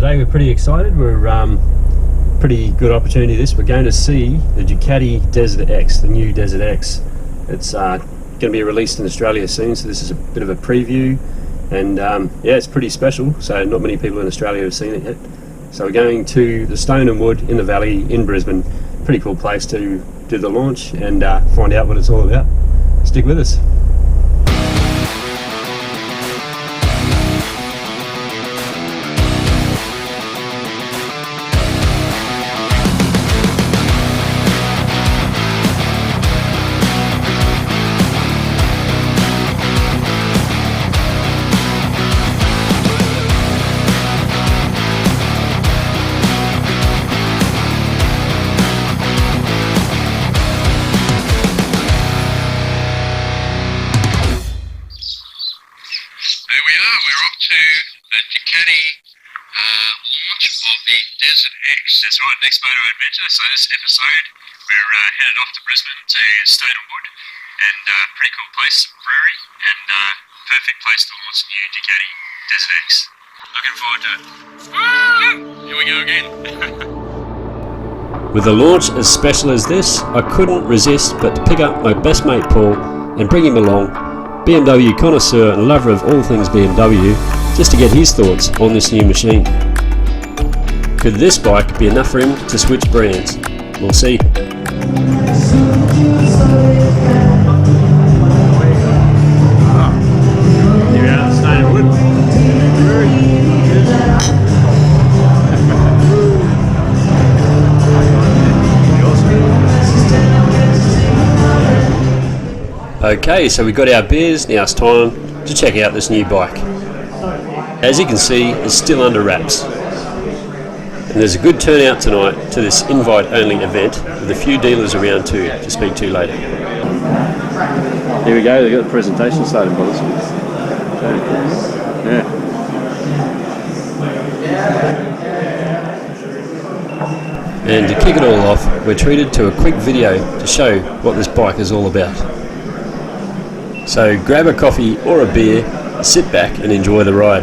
today we're pretty excited. We're pretty good opportunity this. We're going to see the Ducati Desert X, the new Desert X. It's going to be released in Australia soon, so this is a bit of a preview, and yeah, it's pretty special, so not many people in Australia have seen it yet. So we're going to the Stone and Wood in the Valley in Brisbane. Pretty cool place to do the launch and find out what it's all about. Stick with us. There we are, we're off to the Ducati launch of the Desert X. That's right, next moto adventure. So this episode, we're headed off to Brisbane to Stone and Wood, and pretty cool place, brewery, and perfect place to launch the new Ducati Desert X. Looking forward to it. Here we go again. With a launch as special as this, I couldn't resist but to pick up my best mate Paul and bring him along, BMW connoisseur and lover of all things BMW, just to get his thoughts on this new machine. Could this bike be enough for him to switch brands? We'll see. Here we are at Stone and Wood. Okay, so we got our beers, now it's time to check out this new bike. As you can see, it's still under wraps. And there's a good turnout tonight to this invite-only event with a few dealers around too to speak to later. Here we go, they've got the presentation started, boys. Yeah. And to kick it all off, we're treated to a quick video to show what this bike is all about. So grab a coffee or a beer, sit back and enjoy the ride.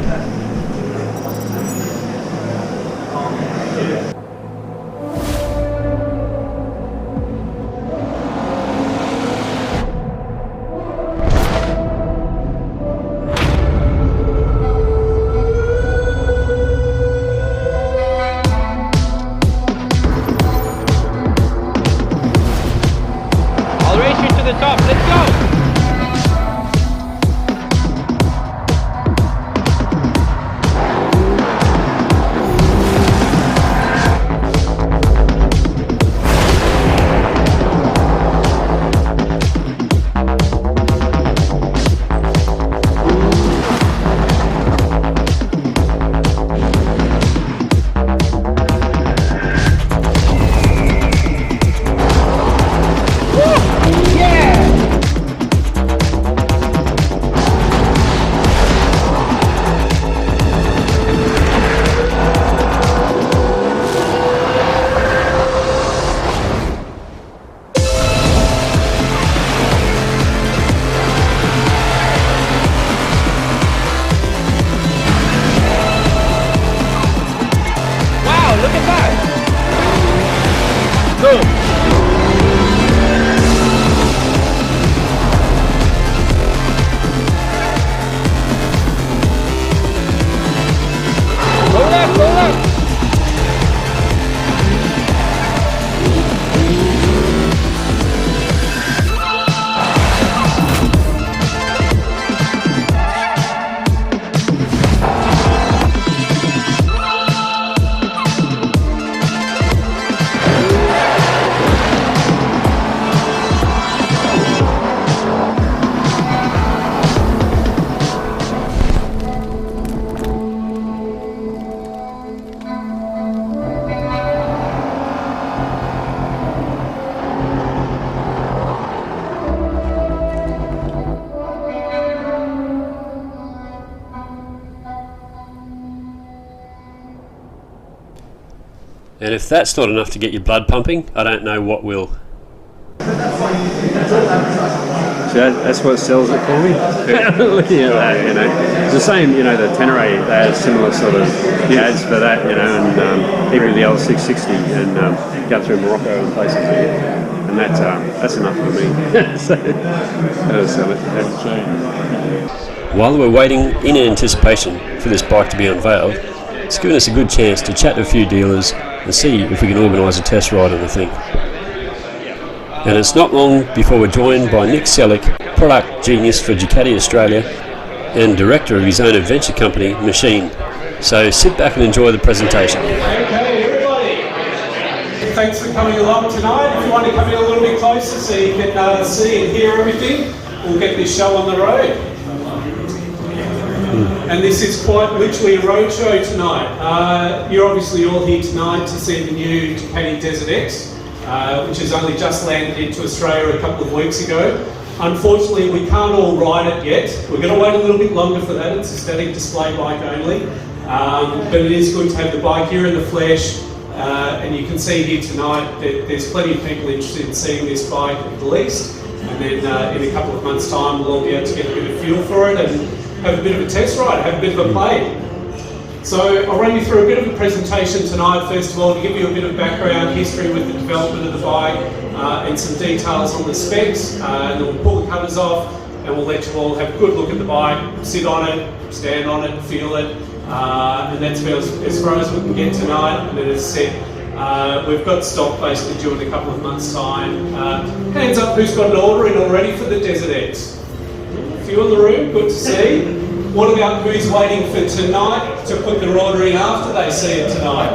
I'll race you to the top, let's go! Look at that! Boom! Go left, go left! And if that's not enough to get your blood pumping, I don't know what will. So that's what sells it for me. Looking at that, you know, it's the same. You know, the Tenere, they had similar sort of ads for that, you know, and even the L660 and Guthrie, Morocco, and places like that. And that's enough for me. So that'll sell it. While we're waiting in anticipation for this bike to be unveiled, it's given us a good chance to chat to a few dealers and see if we can organise a test ride on the thing. And it's not long before we're joined by Nick Selleck, product genius for Ducati Australia and director of his own adventure company, Machine. So sit back and enjoy the presentation. Okay, everybody. Thanks for coming along tonight. If you want to come in a little bit closer so you can see and hear everything, we'll get this show on the road. And this is quite literally a road show tonight. You're obviously all here tonight to see the new Ducati Desert X. Which has only just landed into Australia a couple of weeks ago. Unfortunately, we can't all ride it yet. We're going to wait a little bit longer for that. It's a static display bike only. But it is good to have the bike here in the flesh. And you can see here tonight that there's plenty of people interested in seeing this bike at the least. And then in a couple of months' time, we'll all be able to get a bit of feel for it and have a bit of a test ride, have a bit of a play. So I'll run you through a bit of a presentation tonight, first of all, to give you a bit of background history with the development of the bike and some details on the specs. And then we'll pull the covers off and we'll let you all have a good look at the bike, sit on it, stand on it, feel it. And that's about as far as we can get tonight. And then as I said, we've got stock basically due in a couple of months' time. Hands up who's got an order in already for the Desert X? A few in the room, good to see. What about who's waiting for tonight to put their order in after they see it tonight?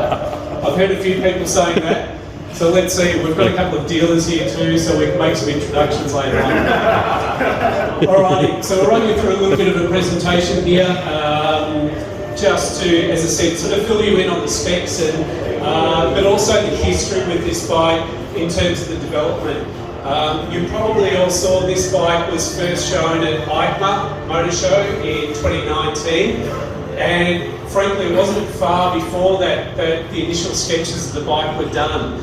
I've heard a few people saying that. So let's see, we've got a couple of dealers here too, so we can make some introductions later on. Alrighty, so we'll run you through a little bit of a presentation here, just to, as I said, sort of fill you in on the specs, and but also the history with this bike in terms of the development. You probably all saw this bike was first shown at EICMA Motor Show in 2019, and frankly it wasn't far before that the initial sketches of the bike were done.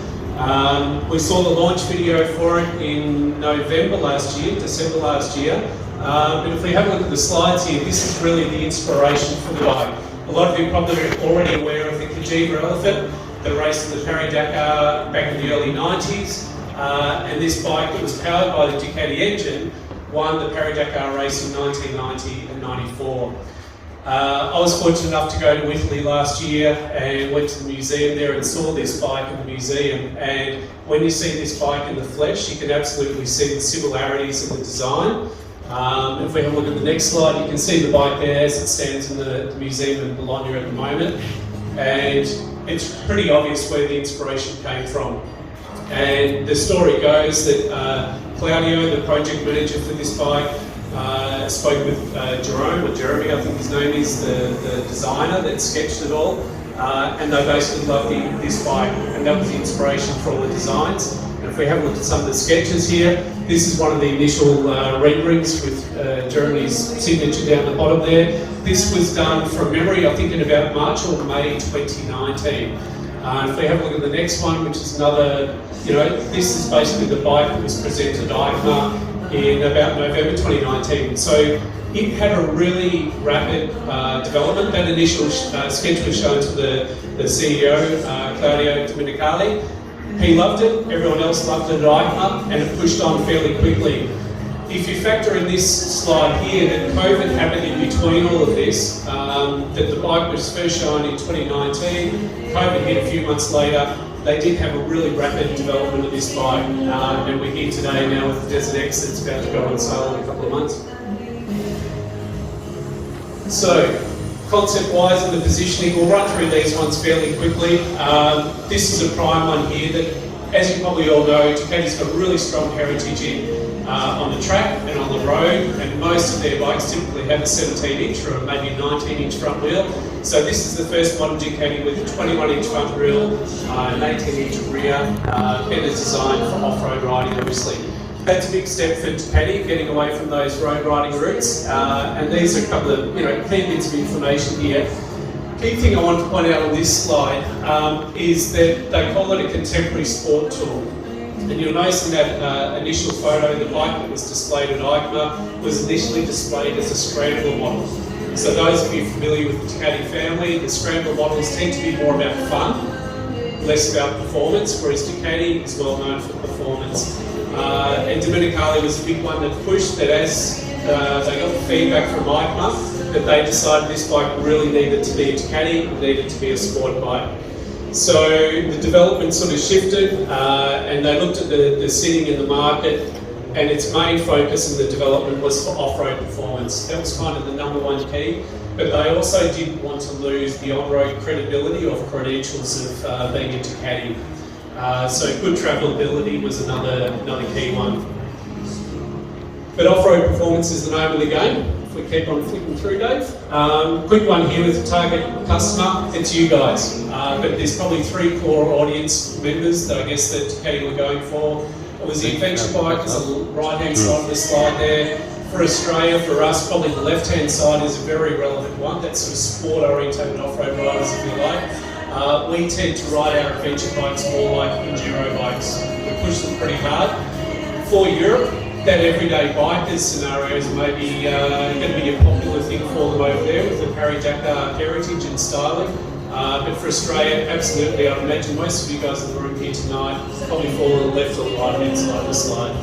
We saw the launch video for it in November last year, December last year, but if we have a look at the slides here, this is really the inspiration for the bike. A lot of you probably are already aware of the Cajiva Elephant that raced in the Paris-Dakar back in the early 90s. And this bike that was powered by the Ducati engine won the Paris-Dakar race in 1990 and 94. I was fortunate enough to go to Italy last year and went to the museum there and saw this bike in the museum. And when you see this bike in the flesh, you can absolutely see the similarities in the design. If we have a look at the next slide, you can see the bike there as it stands in the museum in Bologna at the moment. And it's pretty obvious where the inspiration came from. And the story goes that Claudio, the project manager for this bike, spoke with Jeremy, I think his name is, the designer that sketched it all, and they basically loved this bike, and that was the inspiration for all the designs. And if we have a look at some of the sketches here, this is one of the initial renderings with Jeremy's signature down the bottom there. This was done from memory, I think in about March or May 2019. If we have a look at the next one, which is another, this is basically the bike that was presented at EICMA in about November 2019. So it had a really rapid development. That initial sketch was shown to the CEO, Claudio Domenicali. He loved it, everyone else loved it at EICMA, and it pushed on fairly quickly. If you factor in this slide here, that COVID happened in between all of this, that the bike was first shown in 2019, COVID hit a few months later, they did have a really rapid development of this bike, and we're here today now with the Desert X that's about to go on sale in a couple of months. So, concept-wise and the positioning, we'll run through these ones fairly quickly. This is a prime one here that, as you probably all know, Ducati's got a really strong heritage on the track and on the road, and most of their bikes typically have a 17-inch or maybe a 19-inch front wheel. So this is the first modern Ducati with a 21-inch front wheel, an 18-inch rear, better designed for off-road riding, obviously. That's a big step for Ducati, getting away from those road riding routes. And these are a couple of key bits of information here. Key thing I want to point out on this slide is that they call it a contemporary sport tool. And you'll notice in that initial photo, the bike that was displayed at EICMA was initially displayed as a scrambler model. So those of you familiar with the Ducati family, the scrambler models tend to be more about fun, less about performance, whereas Ducati is well known for performance. And Domenicali was a big one that pushed that as they got the feedback from EICMA, that they decided this bike really needed to be a Ducati, it needed to be a sport bike. So the development sort of shifted and they looked at the sitting in the market, and its main focus in the development was for off-road performance. That was kind of the number one key, but they also didn't want to lose the on-road credibility or credentials of being a Ducati. So good travelability was another key one. But off-road performance is the name of the game. If we keep on flicking through, Dave. Quick one here with the target customer, it's you guys. But there's probably 3 core audience members that I guess that Ducati were going for. It was the adventure bike, it's the right-hand side of the slide there. For Australia, for us, probably the left-hand side is a very relevant one. That's sort of sport-orientated off-road riders, if you like. We tend to ride our adventure bikes more like enduro bikes. We push them pretty hard. For Europe, that everyday bikers scenario is maybe going to be a popular thing for them over there with the Paris-Dakar heritage and styling. But for Australia, absolutely, I'd imagine most of you guys in the room here tonight probably fall on the left or the right-hand side of the slide.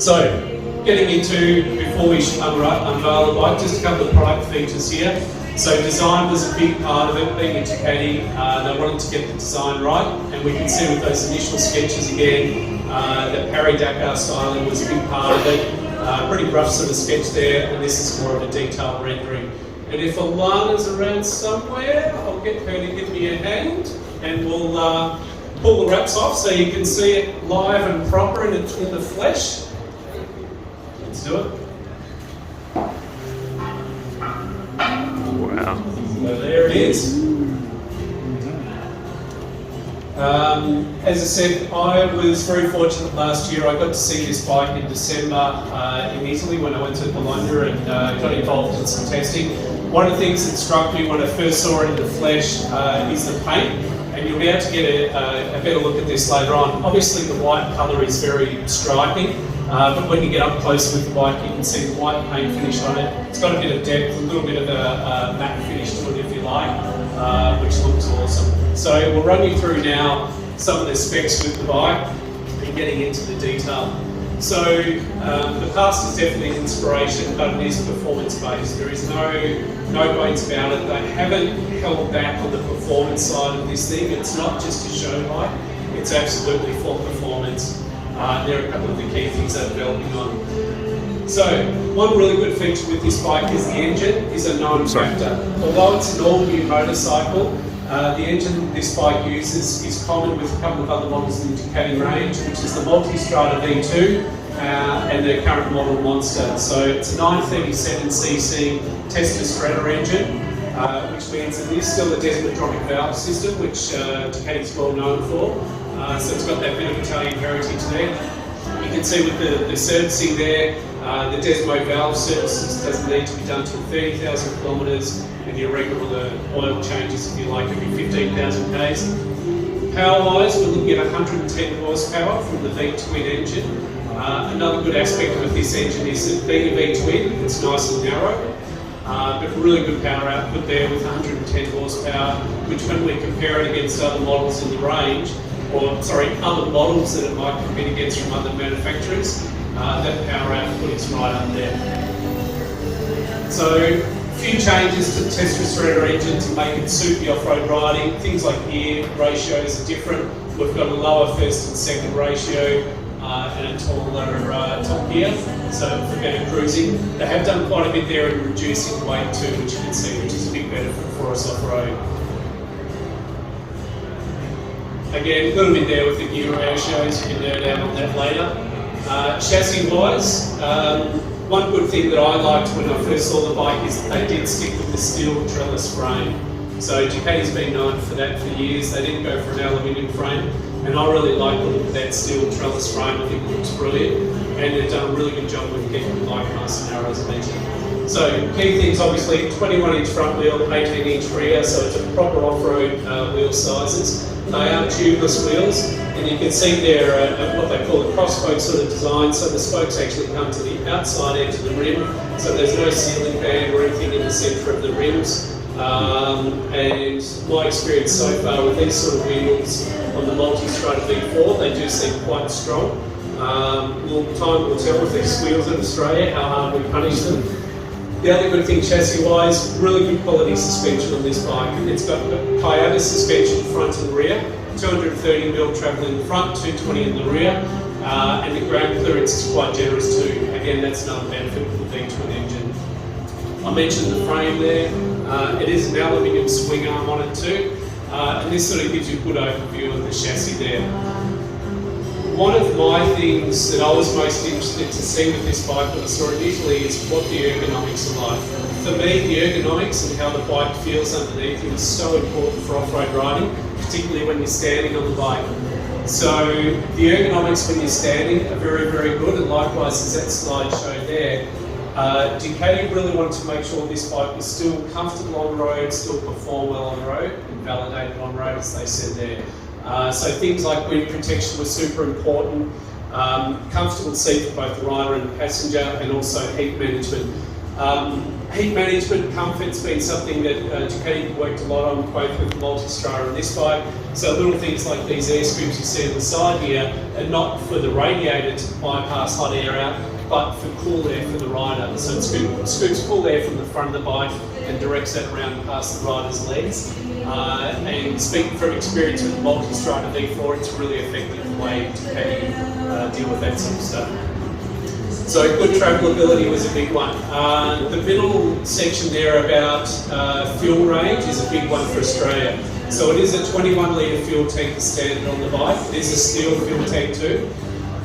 So, getting into, before we unveil the bike, just a couple of product features here. So design was a big part of it, being a Ducati. They wanted to get the design right, and we can see with those initial sketches again, that Paris-Dakar styling was a big part of it. Pretty rough sort of sketch there, and this is more of a detailed rendering. And if Alana's around somewhere, I'll get her to give me a hand, and we'll pull the wraps off so you can see it live and proper in the flesh. Let's do it. Wow. So there it is. As I said, I was very fortunate last year. I got to see this bike in December in Italy when I went to Bologna and got involved in some testing. One of the things that struck me when I first saw it in the flesh is the paint, and you'll be able to get a better look at this later on. Obviously the white colour is very striking, but when you get up close with the bike you can see the white paint finish on it. It's got a bit of depth, a little bit of a matte finish to it if you like, which looks awesome. So we'll run you through now some of the specs with the bike and getting into the detail. So the past is definitely an inspiration, but it is performance based. There is no bones about it. They haven't held back on the performance side of this thing. It's not just a show bike, it's absolutely for performance. There are a couple of the key things they're developing on. So one really good feature with this bike is the engine is a known factor. Although it's an all-new motorcycle, the engine this bike uses is common with a couple of other models in the Ducati range, which is the Multistrada V2 and the current model Monster. So it's a 937cc Testastrada engine, which means it is still a desmotropic valve system, which Ducati is well known for. So it's got that bit of Italian heritage there. You can see with the servicing there, the Desmo valve services doesn't need to be done till 30,000 kilometres, and your regular oil changes, if you like, every 15,000 k's. Power-wise, we're looking at 110 horsepower from the V-twin engine. Another good aspect of this engine is that being a V-twin, it's nice and narrow, but really good power output there with 110 horsepower, which when we compare it against other models in the range, or sorry, other models that it might compete against from other manufacturers, that power output is right up there. So, a few changes to the Testastrada engine to make it suit the off-road riding. Things like gear ratios are different. We've got a lower first and second ratio and a taller top gear, so for better cruising. They have done quite a bit there in reducing weight too, which you can see, which is a big benefit for us off-road. Again, a little bit there with the gear ratios, you can nerd out on that later. Chassis-wise, one good thing that I liked when I first saw the bike is that they did stick with the steel trellis frame. So Ducati's been known for that for years. They didn't go for an aluminium frame, and I really like the look of that steel trellis frame. I think it looks brilliant, and they've done a really good job with keeping the bike nice and narrow, as I mentioned. So key things, obviously, 21-inch front wheel, 18-inch rear, so it's a proper off-road wheel sizes. They are tubeless wheels, And you can see there what they call a cross-spoke sort of design, so the spokes actually come to the outside edge of the rim, so there's no ceiling band or anything in the centre of the rims. And my experience so far with these sort of wheels on the Multistrada V4, they do seem quite strong. Time will tell with these wheels in Australia how hard we punish them. The other good thing chassis-wise, really good quality suspension on this bike. It's got Kayaba suspension front and rear, 230mm travel in the front, 220 in the rear, and the ground clearance is quite generous too. Again, that's another benefit of the V-twin engine. I mentioned the frame there. It is an aluminium swing arm on it too, and this sort of gives you a good overview of the chassis there. One of my things that I was most interested to see with this bike when I saw it initially is what the ergonomics are like. For me, the ergonomics and how the bike feels underneath is so important for off-road riding, particularly when you're standing on the bike. So the ergonomics when you're standing are very, very good, and likewise as that slide showed there, Ducati really wanted to make sure this bike was still comfortable on road, still perform well on road, and validated on road, as they said there. So things like wind protection were super important, comfortable seat for both the rider and passenger, and also heat management. Heat management, comfort's been something that Ducati worked a lot on, both with the Multistrada and this bike. So little things like these air scoops you see on the side here are not for the radiator to bypass hot air out, but for cool air for the rider. So it scoops cool air from the front of the bike and directs that around past the rider's legs. And speaking from experience with the Multistrada V4, it's a really effective way to deal with that sort of stuff. So good travelability was a big one. The middle section there about fuel range is a big one for Australia. So it is a 21 litre fuel tank standard on the bike. It is a steel fuel tank too.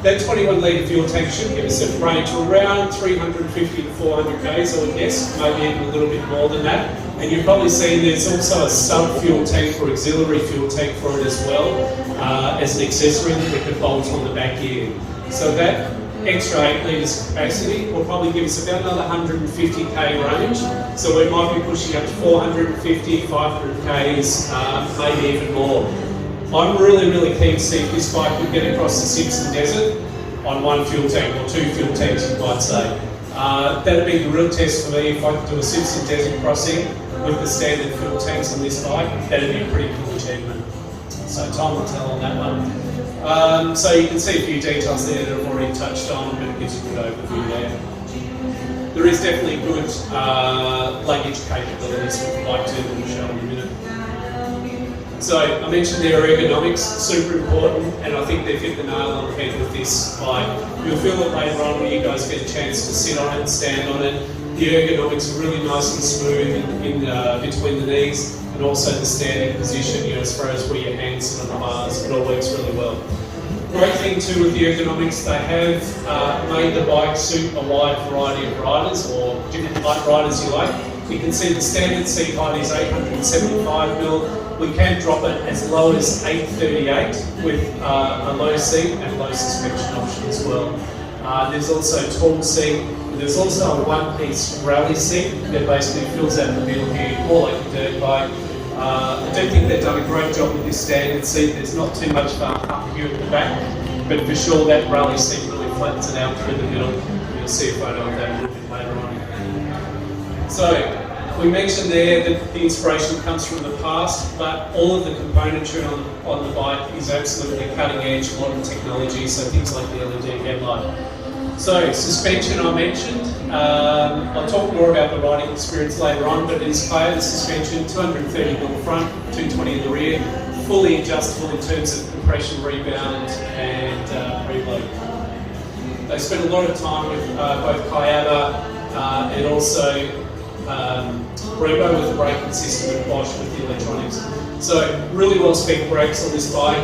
That 21 litre fuel tank should give us a range of around 350 to 400 k's, I would guess, maybe even a little bit more than that. And you've probably seen there's also a sub-fuel tank or auxiliary fuel tank for it as well, as an accessory that we could bolt on the back end. So that extra 8 litres capacity will probably give us about another 150k range. So we might be pushing up to 450, 500 k's, maybe even more. I'm really keen to see if this bike could get across the Simpson Desert on one fuel tank, or two fuel tanks you might say. That'd be the real test for me if I could do a Simpson Desert crossing with the standard fuel tanks on this bike. That'd be a pretty cool achievement. So time will tell on that one. So you can see a few details there that I've already touched on, but it gives you a good overview there. There is definitely good luggage capabilities with the bike too that we'll show in a minute. So I mentioned their ergonomics, super important, and I think they've hit the nail on the head with this bike. You'll feel it later on when you guys get a chance to sit on it and stand on it. The ergonomics are really nice and smooth in between the knees, and also the standing position, as far as where your hands sit on the bars. It all works really well. Great thing too with the ergonomics, they have made the bike suit a wide variety of riders, or different height riders you like. You can see the standard seat height is 875mm. We can drop it as low as 838 with a low seat and low suspension option as well. There's also a tall seat. There's also a one-piece rally seat that basically fills out the middle here, more like a dirt bike. I don't think they've done a great job with this standard seat. There's not too much bump up here at the back, but for sure that rally seat really flattens it out through the middle. You'll see a photo of that a little bit later on. So, we mentioned there that the inspiration comes from the past, but all of the componentry on the bike is absolutely cutting edge modern technology, so things like the LED headlight. So suspension I mentioned, I'll talk more about the riding experience later on, but it is clear the suspension, 230mm front, 220 in the rear, fully adjustable in terms of compression, rebound and preload. They spent a lot of time with both Kayaba and also Brembo with the braking system and Bosch with the electronics. So really well spec brakes on this bike.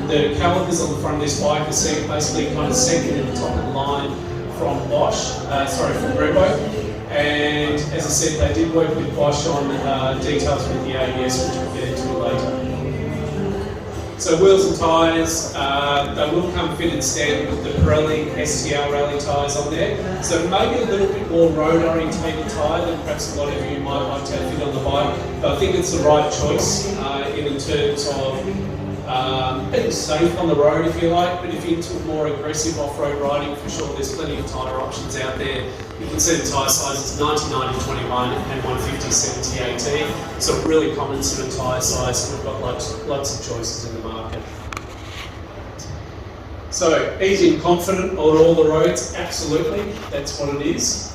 The calipers on the front of this bike are basically kind of second at the top of the line from from Brembo. And as I said, they did work with Bosch on details with the ABS, which we'll get into later. So wheels and tyres, they will come fitted standard with the Pirelli STR rally tyres on there. So maybe a little bit more road orientated tyre than perhaps a lot of you might like to have fit on the bike. But I think it's the right choice in terms of It's safe on the road if you like, but if you're into more aggressive off-road riding, for sure there's plenty of tyre options out there. You can see the tyre sizes 90/90/21 and 150/70/AT. So a really common sort of tyre size. We've got lots of choices in the market. So easy and confident on all the roads, absolutely. That's what it is.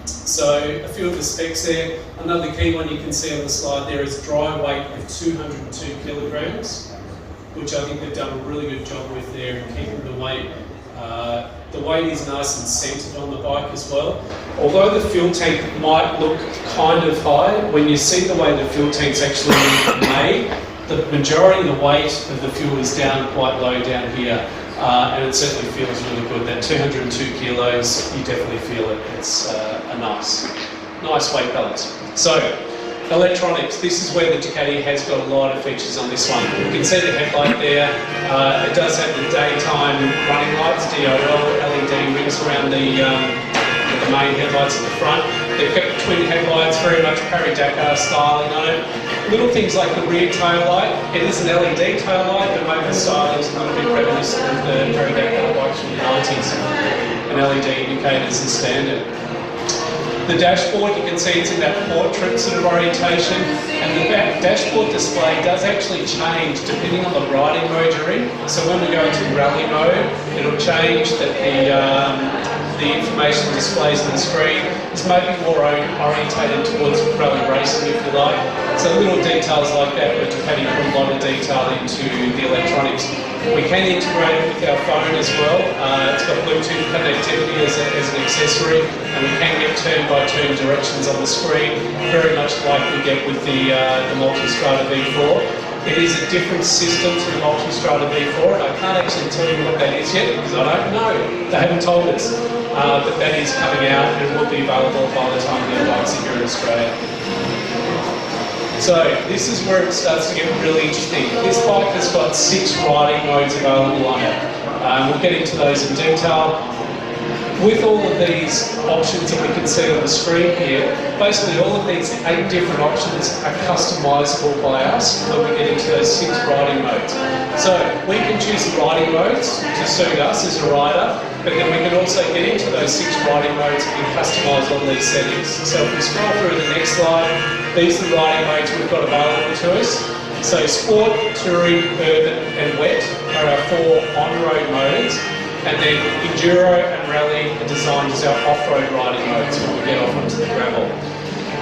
So a few of the specs there. Another key one you can see on the slide there is dry weight of 202 kilograms, which I think they've done a really good job with there in keeping the weight. The weight is nice and centered on the bike as well. Although the fuel tank might look kind of high, when you see the way the fuel tank's actually made, the majority of the weight of the fuel is down quite low down here. And it certainly feels really good. That 202 kilos, you definitely feel it. It's a nice weight balance. So, electronics. This is where the Ducati has got a lot of features on this one. You can see the headlight there. It does have the daytime running lights, DRL, LED rings around the main headlights at the front. They've kept the twin headlights, very much Parry-Dakar styling on it. Little things like the rear tail light. It is an LED tail light, but maybe the styling is a little bit reminiscent of the Parry-Dakar bikes from the 90s. And LED indicators is standard. The dashboard, you can see it's in that portrait sort of orientation, and the dashboard display does actually change depending on the riding mode you're in. So when we go into rally mode, it'll change that the information displays on the screen is maybe more orientated towards rally racing, if you like. So little details like that, but Ducati put a lot of detail into the electronics. We can integrate it with our phone as well. It's got Bluetooth connectivity as an accessory, and we can get turn-by-turn directions on the screen, very much like we get with the Multistrada V4. It is a different system to the Multistrada V4, and I can't actually tell you what that is yet because I don't know. They haven't told us, but that is coming out and will be available by the time the bikes are here in Australia. So this is where it starts to get really interesting. This bike has got 6 riding modes available on it. We'll get into those in detail. With all of these options that we can see on the screen here, basically all of these 8 different options are customisable by us when we get into those 6 riding modes. So we can choose the riding modes to suit us as a rider, but then we can also get into those 6 riding modes and customise all these settings. So if we scroll through the next slide, these are the riding modes we've got available to us. So Sport, Touring, Urban and Wet are our 4 on-road modes. And then Enduro and Rally are designed as our off-road riding modes when we get off onto the gravel.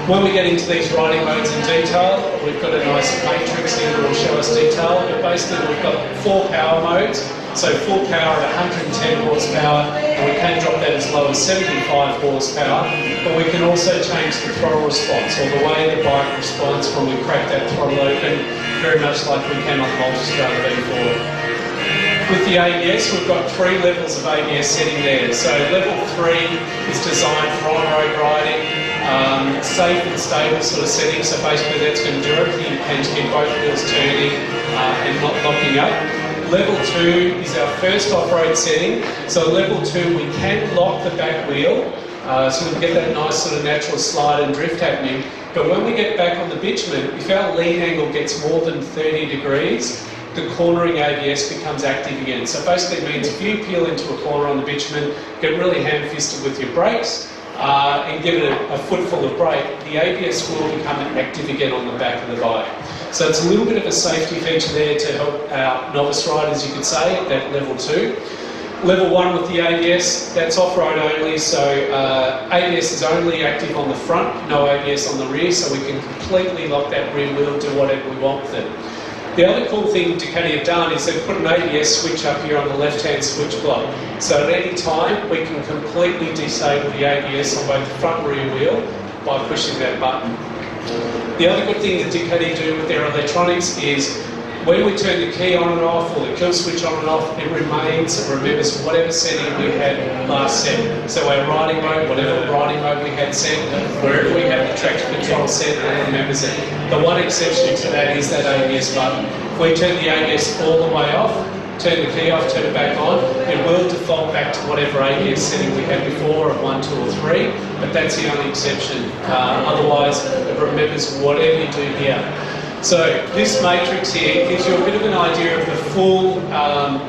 When we get into these riding modes in detail, we've got a nice matrix here that will show us detail, but basically we've got 4 power modes. So full power at 110 horsepower, and we can drop that as low as 75 horsepower, but we can also change the throttle response, or the way the bike responds when we crack that throttle open, very much like we can on the Multistrada V4. With the ABS, we've got 3 levels of ABS setting there. So level 3 is designed for on-road riding, safe and stable sort of setting. So basically that's going to do everything you can to keep both wheels turning and not locking up. Level 2 is our first off-road setting. So level 2, we can lock the back wheel, so we can get that nice sort of natural slide and drift happening. But when we get back on the bitumen, if our lead angle gets more than 30 degrees, the cornering ABS becomes active again. So basically it means if you peel into a corner on the bitumen, get really ham-fisted with your brakes, and give it a footful of brake, the ABS will become active again on the back of the bike. So it's a little bit of a safety feature there to help our novice riders, you could say, at that level 2. Level 1 with the ABS, that's off-road only, so ABS is only active on the front, no ABS on the rear, so we can completely lock that rear wheel, do whatever we want with it. The other cool thing Ducati have done is they've put an ABS switch up here on the left-hand switch block. So at any time, we can completely disable the ABS on both the front and rear wheel by pushing that button. The other good thing that Ducati do with their electronics is when we turn the key on and off, or the kill switch on and off, it remains and remembers whatever setting we had last set. So our riding mode, whatever riding mode we had set, wherever we have the traction control set, it remembers it. The one exception to that is that ABS button. If we turn the ABS all the way off, turn the key off, turn it back on, it will default back to whatever ABS setting we had before of 1, 2 or 3, but that's the only exception. Otherwise, it remembers whatever you do here. So this matrix here gives you a bit of an idea of the full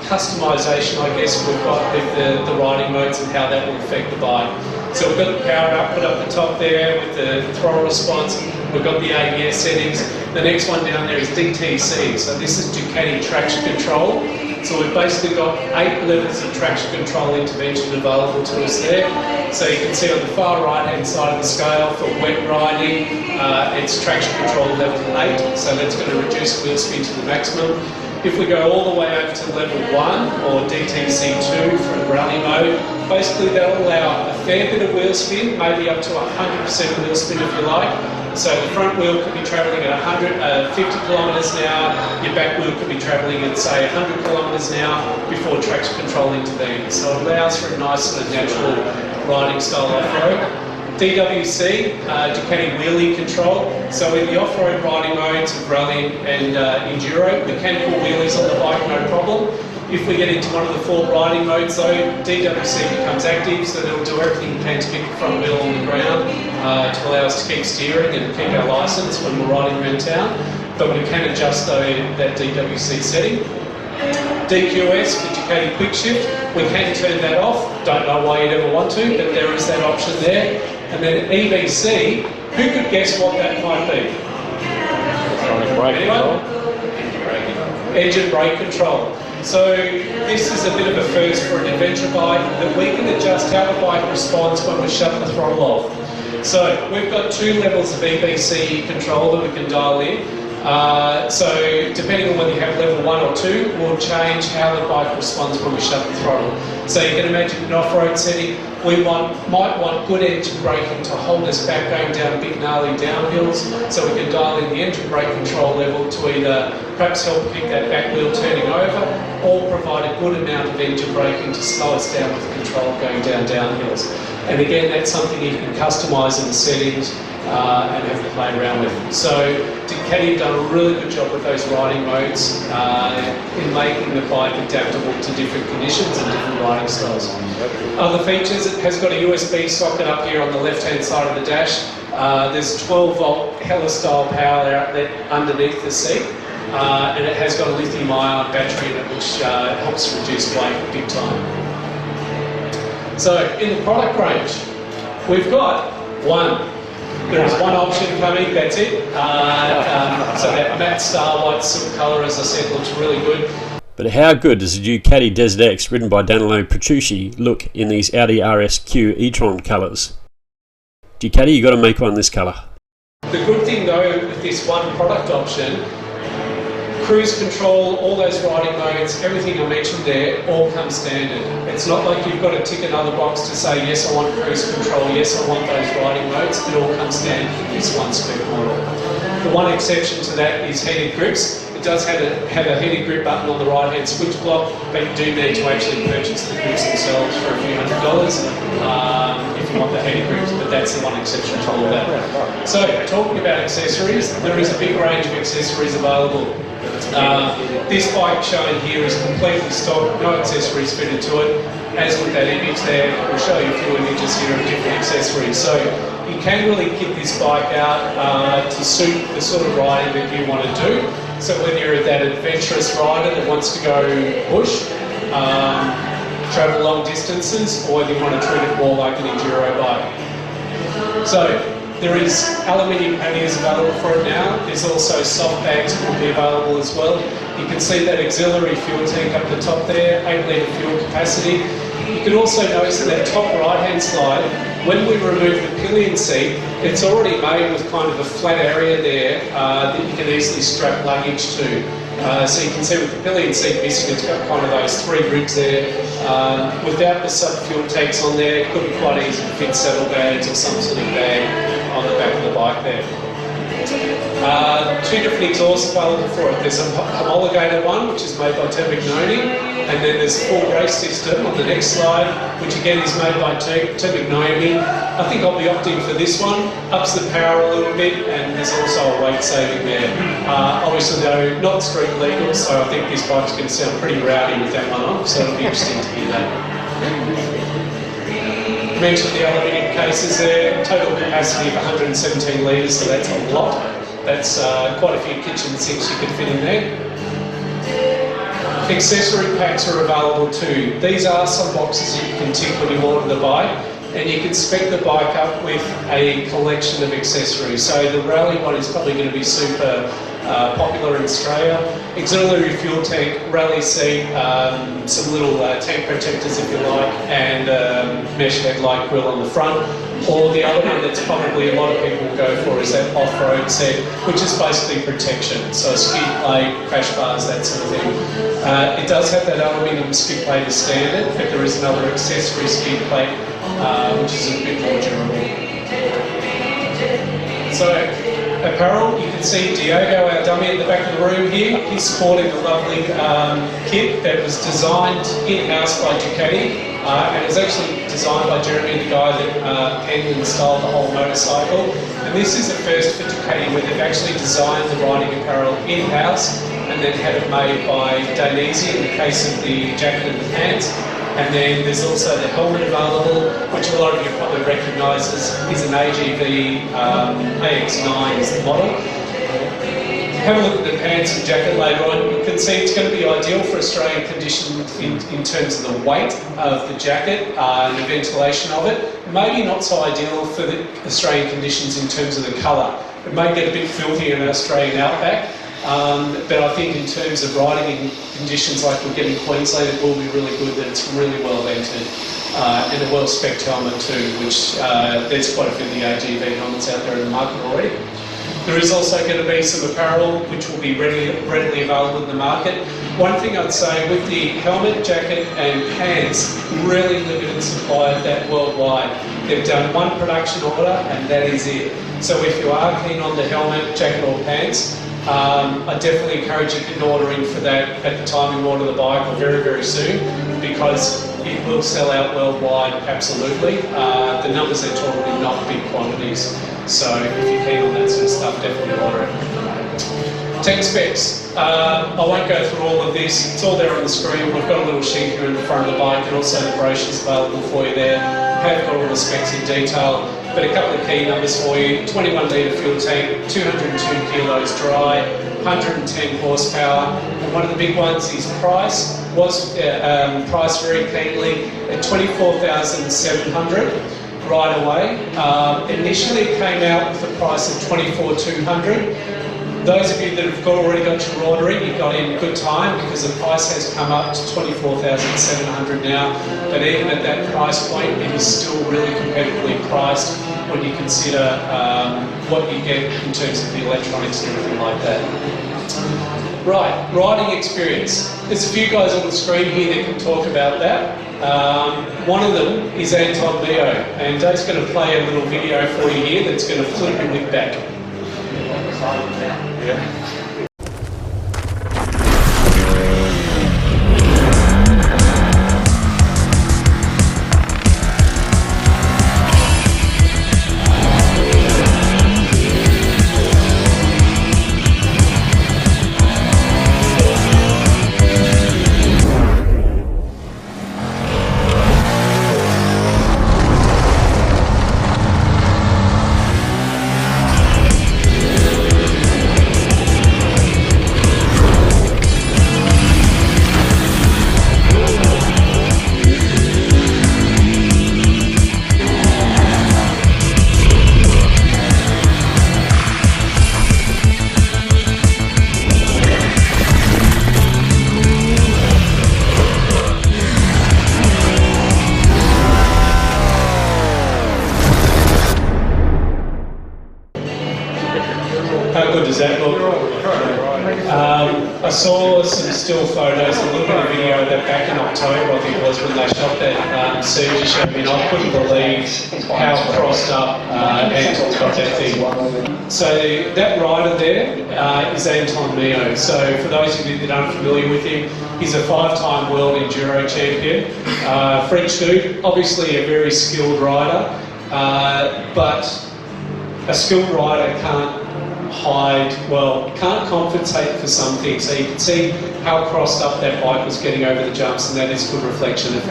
customisation, I guess, we've got with the riding modes and how that will affect the bike. So we've got the power output up the top there with the throttle response. We've got the ABS settings. The next one down there is DTC. So this is Ducati traction control. So we've basically got 8 levels of traction control intervention available to us there. So you can see on the far right hand side of the scale for wet riding, it's traction control level 8. So that's going to reduce wheel spin to the maximum. If we go all the way over to level 1 or DTC2 for the rally mode, basically that'll allow a fair bit of wheel spin, maybe up to 100% wheel spin if you like. So the front wheel could be travelling at 50 kilometres an hour, your back wheel could be travelling at say 100 kilometres an hour before traction control intervenes. So it allows for a nice sort of natural riding style off-road. DWC, Ducati wheelie control. So in the off-road riding modes of rally and enduro, we can pull wheelies on the bike, no problem. If we get into one of the 4 riding modes though, DWC becomes active, so it'll do everything it can to keep the front wheel on the ground to allow us to keep steering and keep our licence when we're riding around town. But we can adjust though that DWC setting. DQS for Ducati Quick Shift, we can turn that off. Don't know why you'd ever want to, but there is that option there. And then EBC, who could guess what that might be? Anyone? Engine brake control. So this is a bit of a first for an adventure bike, that we can adjust how the bike responds when we shut the throttle off. So we've got 2 levels of EBC control that we can dial in. So depending on whether you have level 1 or 2, will change how the bike responds when we shut the throttle. So you can imagine an off-road setting, we might want good engine braking to hold us back going down big gnarly downhills, so we can dial in the engine brake control level to either perhaps help pick that back wheel turning over, or provide a good amount of engine braking to slow us down with control going down downhills. And again, that's something you can customise in the settings and have to play around with. So Ducati have done a really good job with those riding modes in making the bike adaptable to different conditions and different riding styles. Other features, it has got a USB socket up here on the left hand side of the dash. There's a 12 volt Hella style power outlet underneath the seat. And it has got a lithium ion battery in it which helps reduce weight big time. So in the product range, we've got there is one option coming, that's it. So that matte star white silk colour, as I said, looks really good. But how good does the Ducati Desert X, ridden by Danilo Petrucci, look in these Audi RSQ e-tron colours? Ducati, you got to make one this colour. The good thing though with this one product option, cruise control, all those riding modes, everything I mentioned there, all comes standard. It's not like you've got to tick another box to say, yes, I want cruise control, yes, I want those riding modes. It all comes standard for this one spec model. The one exception to that is heated grips. It does have a heated grip button on the right-hand switch block, but you do need to actually purchase the grips themselves for a few $100 if you want the heated grips, but that's the one exception to all of that. So, talking about accessories, there is a big range of accessories available. This bike shown here is completely stock, no accessories fitted to it. As with that image there, we'll show you a few images here of different accessories. So you can really kit this bike out to suit the sort of riding that you want to do. So whether you're that adventurous rider that wants to go bush, travel long distances, or whether you want to treat it more like an enduro bike. So there is aluminium panniers available for it now. There's also soft bags that will be available as well. You can see that auxiliary fuel tank up the top there, 8 litre fuel capacity. You can also notice in that top right-hand slide, when we remove the pillion seat, it's already made with kind of a flat area there that you can easily strap luggage to. So you can see with the pillion seat missing, it's got kind of those 3 ribs there. Without the sub-fuel tanks on there, it could be quite easy to fit saddlebags or some sort of bag on the back of the bike there. 2 different exhausts available for it. There's a homologated one, which is made by Termignoni, and then there's a full brace system on the next slide, which again is made by Termignoni. I think I'll be opting for this one. Ups the power a little bit, and there's also a weight saving there. Obviously though, not street legal, so I think this bike's going to sound pretty rowdy with that one on, so it'll be interesting to hear that. Mentioned the aluminium cases there, total capacity of 117 litres, so that's a lot. That's quite a few kitchen sinks you could fit in there. Accessory packs are available too. These are some boxes that you can tick when you order the bike, and you can spec the bike up with a collection of accessories. So the Rally one is probably going to be super popular in Australia. Auxiliary fuel tank, Rally seat, some little tank protectors if you like, and mesh headlight grille on the front. Or the other one that's probably a lot of people will go for is that off-road set, which is basically protection. So skid plate, crash bars, that sort of thing. It does have that aluminium skid plate as standard, but there is another accessory skid plate which is a bit more durable. So apparel, you can see Diogo, our dummy at the back of the room here. He's sporting a lovely kit that was designed in-house by Ducati. And it was actually designed by Jeremy, the guy that penned and styled the whole motorcycle. And this is the first for Ducati where they've actually designed the riding apparel in-house and then had it made by Dainese in the case of the jacket and the pants. And then there's also the helmet available, which a lot of you probably recognise is an AGV AX9 is the model. Have a look at the pants and jacket later on. You can see it's going to be ideal for Australian conditions in terms of the weight of the jacket and the ventilation of it. Maybe not so ideal for the Australian conditions in terms of the colour. It may get a bit filthy in an Australian outback, but I think in terms of riding in conditions like we get in Queensland, it will be really good that it's really well vented. And a well-spec'd helmet too, which there's quite a few of the AGV helmets out there in the market already. There is also going to be some apparel which will be readily available in the market. One thing I'd say with the helmet, jacket and pants, really limited supply of that worldwide. They've done one production order and that is it. So if you are keen on the helmet, jacket or pants, I definitely encourage you to order in for that at the time you order the bike or very, very soon, because it will sell out worldwide, absolutely. The numbers they're talking are not big quantities. So if you're keen on that sort of stuff, definitely order it. Tech specs. I won't go through all of this. It's all there on the screen. We've got a little sheet here in the front of the bike and also the brochure's available for you there. Have got all the specs in detail. But a couple of key numbers for you. 21 litre fuel tank, 202 kilos dry, 110 horsepower. And one of the big ones is price. Was priced very keenly at $24,700 right away. Initially it came out with a price of $24,200. Those of you that have already got your order in, you got in good time because the price has come up to $24,700 now. But even at that price point, it is still really competitively priced when you consider what you get in terms of the electronics and everything like that. Right, riding experience. There's a few guys on the screen here that can talk about that. One of them is Anton Mio, and Dave's going to play a little video for you here that's going to flip your whip back. Yeah. How good does that look? I saw some still photos, a little bit of video of that back in October, I think it was, when they shot that Sergi showed me, and I couldn't believe how crossed up Anton's got that thing. So that rider there is Anton Mio. So for those of you that aren't familiar with him, he's a 5-time world enduro champion. French dude, obviously a very skilled rider, but a skilled rider can't compensate for some things. So you can see how crossed up that bike was getting over the jumps, and that is a good reflection of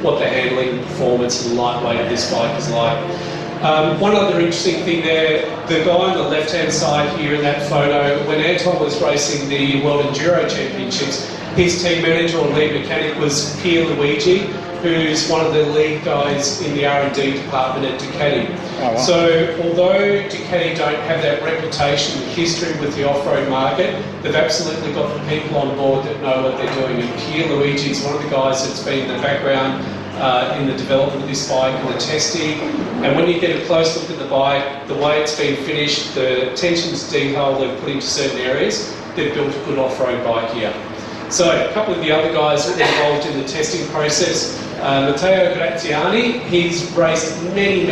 what the handling, performance and the lightweight of this bike is like. One other interesting thing there, the guy on the left-hand side here in that photo, when Anton was racing the World Enduro Championships, his team manager or lead mechanic was Pierluigi, who's one of the lead guys in the R&D department at Ducati. Oh, wow. So although Ducati don't have that reputation and history with the off-road market, they've absolutely got the people on board that know what they're doing. And Pierluigi is one of the guys that's been in the background in the development of this bike and the testing. And when you get a close look at the bike, the way it's been finished, the attention to detail they've put into certain areas, they've built a good off-road bike here. So a couple of the other guys that were involved in the testing process, Matteo Graziani, he's raced many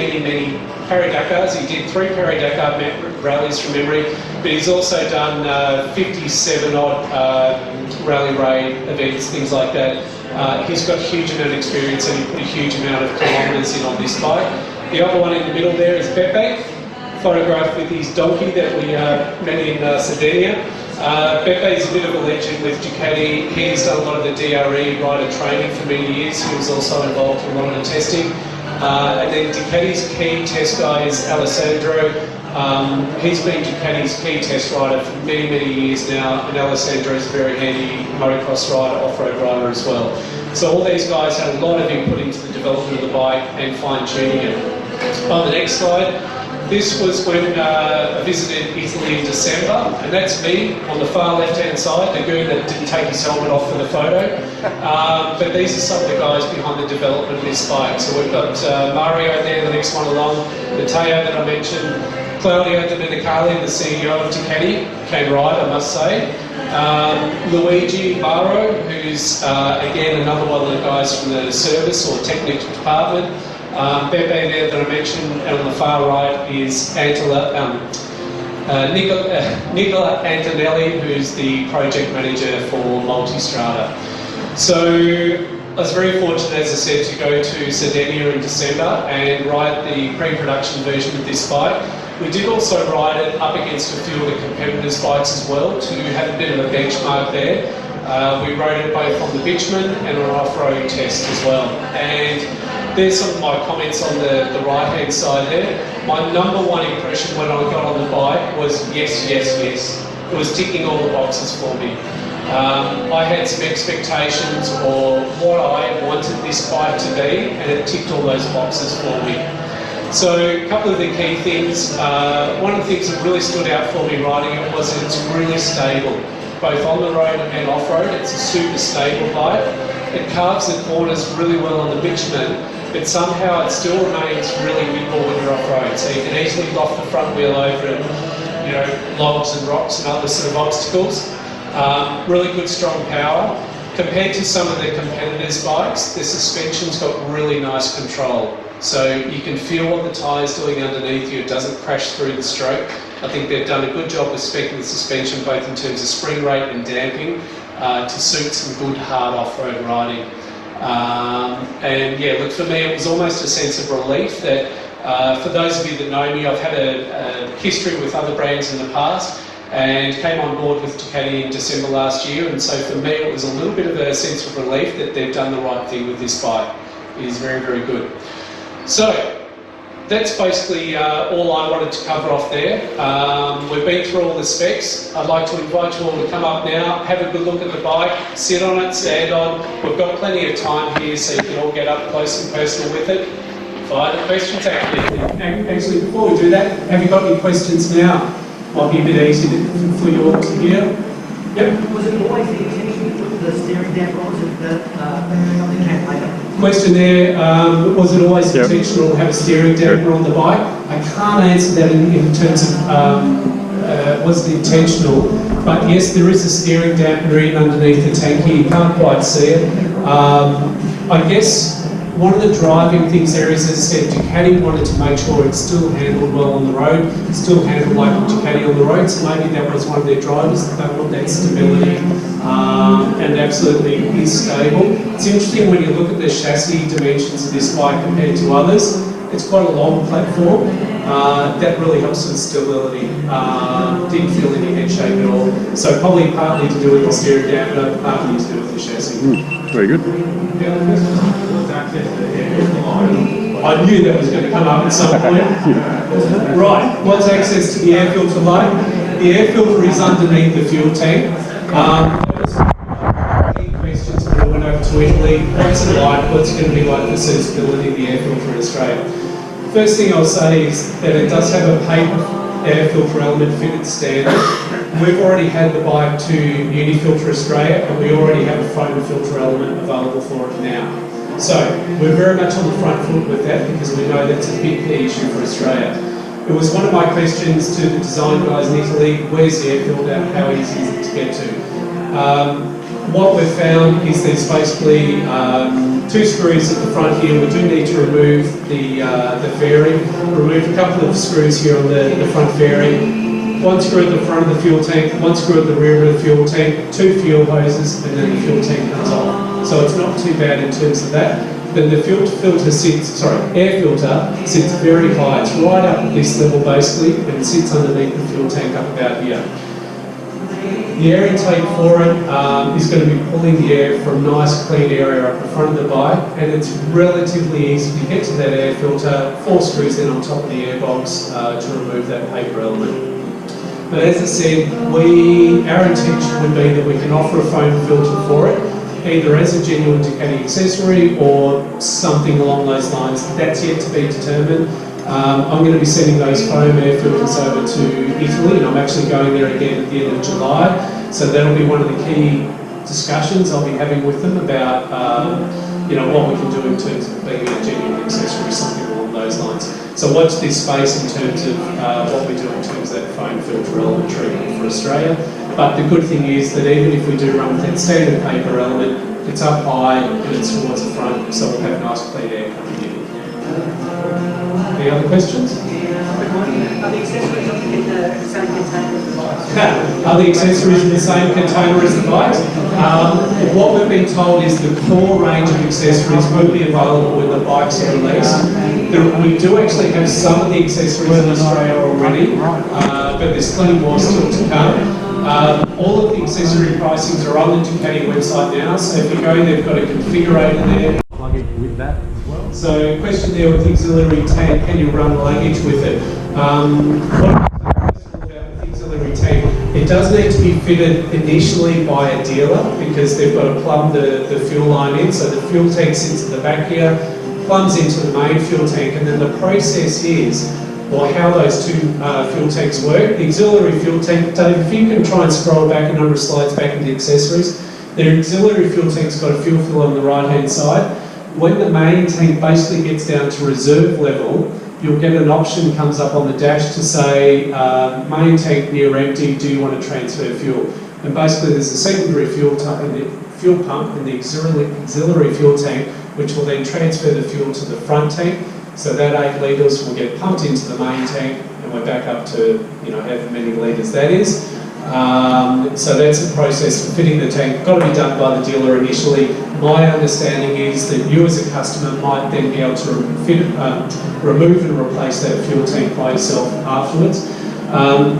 Paris-Dakars. He did 3 Paris-Dakar rallies from memory, but he's also done 57 odd rally raid events, things like that. He's got a huge amount of experience and he put a huge amount of kilometres in on this bike. The other one in the middle there is Beppe, photographed with his donkey that we met in Sardinia. Beppe is a bit of a legend with Ducati. He's done a lot of the DRE rider training for many years. He was also involved in a lot of the testing. And then Ducati's key test guy is Alessandro. He's been Ducati's key test rider for many years now, and Alessandro is a very handy motocross rider, off-road rider as well. So all these guys had a lot of input into the development of the bike and fine-tuning it. On the next slide, this was when I visited Italy in December, and that's me on the far left-hand side, the goon that didn't take his helmet off for the photo. But these are some of the guys behind the development of this bike. So we've got Mario there, the next one along, Matteo that I mentioned, Claudio Domenicali, the CEO of Ducati, came right, I must say. Luigi Barro, who's again another one of the guys from the service or technical department. Beppe there that I mentioned, and on the far right is Nicola Antonelli, who's the project manager for Multistrada. So I was very fortunate, as I said, to go to Sardinia in December and ride the pre-production version of this bike. We did also ride it up against a few of the competitors' bikes as well to have a bit of a benchmark there. We rode it both on the bitumen and on off-road test as well. And there's some of my comments on the right-hand side there. My number one impression when I got on the bike was yes. It was ticking all the boxes for me. I had some expectations or what I wanted this bike to be, and it ticked all those boxes for me. So a couple of the key things. One of the things that really stood out for me riding it was that it's really stable, both on the road and off-road. It's a super stable bike. It carves the corners really well on the bitumen, but somehow it still remains really nimble when you're off-road. So you can easily loft the front wheel over logs and rocks and other sort of obstacles. Really good strong power. Compared to some of the competitors' bikes, the suspension's got really nice control. So you can feel what the tyre's doing underneath you. It doesn't crash through the stroke. I think they've done a good job of speccing the suspension both in terms of spring rate and damping to suit some good hard off-road riding. And yeah, look, for me it was almost a sense of relief that for those of you that know me, I've had a history with other brands in the past and came on board with Ducati in December last year, and so for me it was a little bit of a sense of relief that they've done the right thing with this bike. It is very good. So that's basically all I wanted to cover off there. We've been through all the specs. I'd like to invite you all to come up now, have a good look at the bike, sit on it, stand on. We've got plenty of time here so you can all get up close and personal with it. Fire the questions actually, before we do that, have you got any questions now? Might be a bit easy for you all to hear. Yep. Was it always the intention to put the steering damper on, or was it something came later? Question there, was it always intentional to have a steering damper on the bike? I can't answer that in terms of was it intentional, but yes, there is a steering damper in underneath the tank here. You can't quite see it. I guess one of the driving things there is, as I said, Ducati wanted to make sure it's still handled well on the road, still handled like Ducati on the road, so maybe that was one of their drivers, that they want that stability, and absolutely is stable. It's interesting when you look at the chassis dimensions of this bike compared to others, it's quite a long platform. That really helps with stability. Didn't feel any head shake at all. So probably partly to do with the steering damper, partly to do with the chassis. Very good. I knew that was going to come up at some point. Right, what's access to the air filter like? The air filter is underneath the fuel tank. Any questions when I went over to Italy? What's it like? What's it going to be like for serviceability of the air filter in Australia? First thing I'll say is that it does have a paper air filter element fitted standard. We've already had the bike to Unifilter Australia, and we already have a foam filter element available for it now. So we're very much on the front foot with that because we know that's a big key issue for Australia. It was one of my questions to the design guys in Italy: where's the air filter? How easy is it to get to? What we've found is there's basically 2 screws at the front here. We do need to remove the fairing. Remove a couple of screws here on the front fairing. 1 screw at the front of the fuel tank, 1 screw at the rear of the fuel tank, 2 fuel hoses, and then the fuel tank comes off. So it's not too bad in terms of that. Then the air filter sits very high. It's right up at this level basically, and it sits underneath the fuel tank up about here. The air intake for it is going to be pulling the air from nice clean area up the front of the bike, and it's relatively easy to get to that air filter. 4 screws then on top of the airbox to remove that paper element. But as I said, our intention would be that we can offer a foam filter for it, either as a genuine Ducati accessory or something along those lines. That's yet to be determined. I'm going to be sending those foam air filters over to Italy, and I'm actually going there again at the end of July. So that'll be one of the key discussions I'll be having with them about what we can do in terms of being a genuine accessory, something along those lines. So watch this space in terms of what we do in terms of that foam filter element treatment for Australia. But the good thing is that even if we do run with that standard paper element, it's up high and it's towards the front, so we'll have nice clean air coming in. Any other questions? Are the accessories in the same container as the bikes? Are the accessories in the same container as the bikes? What we've been told is the core range of accessories will be available when the bikes are released. We do actually have some of the accessories in Australia already, but there's plenty more still to come. All of the accessory pricings are on the Ducati website now, so if you go, they've got a configurator there. Luggage with that as well. So, question there with the auxiliary tank: can you run luggage with it? Auxiliary tank. It does need to be fitted initially by a dealer because they've got to plumb the fuel line in. So the fuel tank sits at the back here, plumbs into the main fuel tank, and then the process is, or how those 2 fuel tanks work. The auxiliary fuel tank, Dave, if you can try and scroll back a number of slides back into the accessories, their auxiliary fuel tank's got a fuel fill on the right hand side. When the main tank basically gets down to reserve level, you'll get an option comes up on the dash to say, main tank near empty, do you want to transfer fuel? And basically there's a secondary fuel pump in the auxiliary fuel tank, which will then transfer the fuel to the front tank. So that 8 litres will get pumped into the main tank, and we're back up to however many litres that is. So that's the process for fitting the tank. Got to be done by the dealer initially. My understanding is that you as a customer might then be able to remove and replace that fuel tank by yourself afterwards.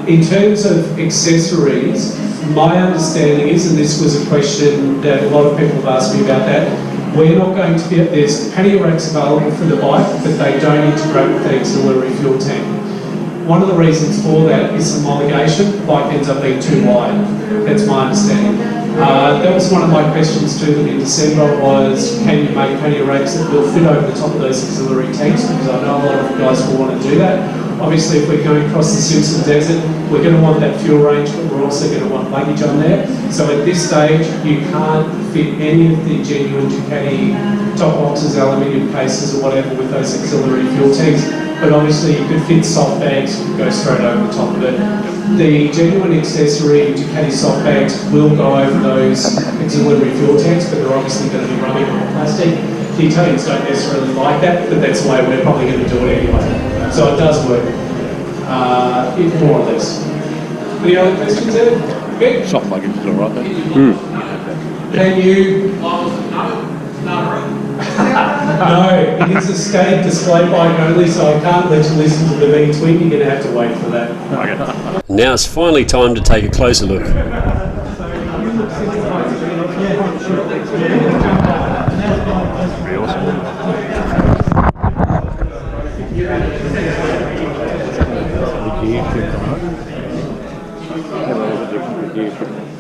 In terms of accessories, my understanding is, and this was a question that a lot of people have asked me about that, we're not going to get, there's pannier racks available for the bike, but they don't integrate with the auxiliary fuel tank. One of the reasons for that is some homologation. The bike ends up being too wide. That's my understanding. That was one of my questions to them in December was, can you make pannier racks that will fit over the top of those auxiliary tanks? Because I know a lot of guys will want to do that. Obviously, if we're going across the Simpson Desert, we're going to want that fuel range, but we're also going to want luggage on there. So at this stage, you can't fit any of the genuine Ducati top boxes, aluminium cases or whatever with those auxiliary fuel tanks. But obviously, you could fit soft bags, you could go straight over the top of it. The genuine accessory Ducati soft bags will go over those auxiliary fuel tanks, but they're obviously going to be running on plastic. The Italians don't necessarily like that, but that's the way we're probably going to do it anyway. So it does work, more or less. Any other questions there? Good? Soft luggage is alright then. Can you... No, it is a static display bike only, so I can't let you listen to the V-twin. You're going to have to wait for that. Now it's finally time to take a closer look. Pretty awesome.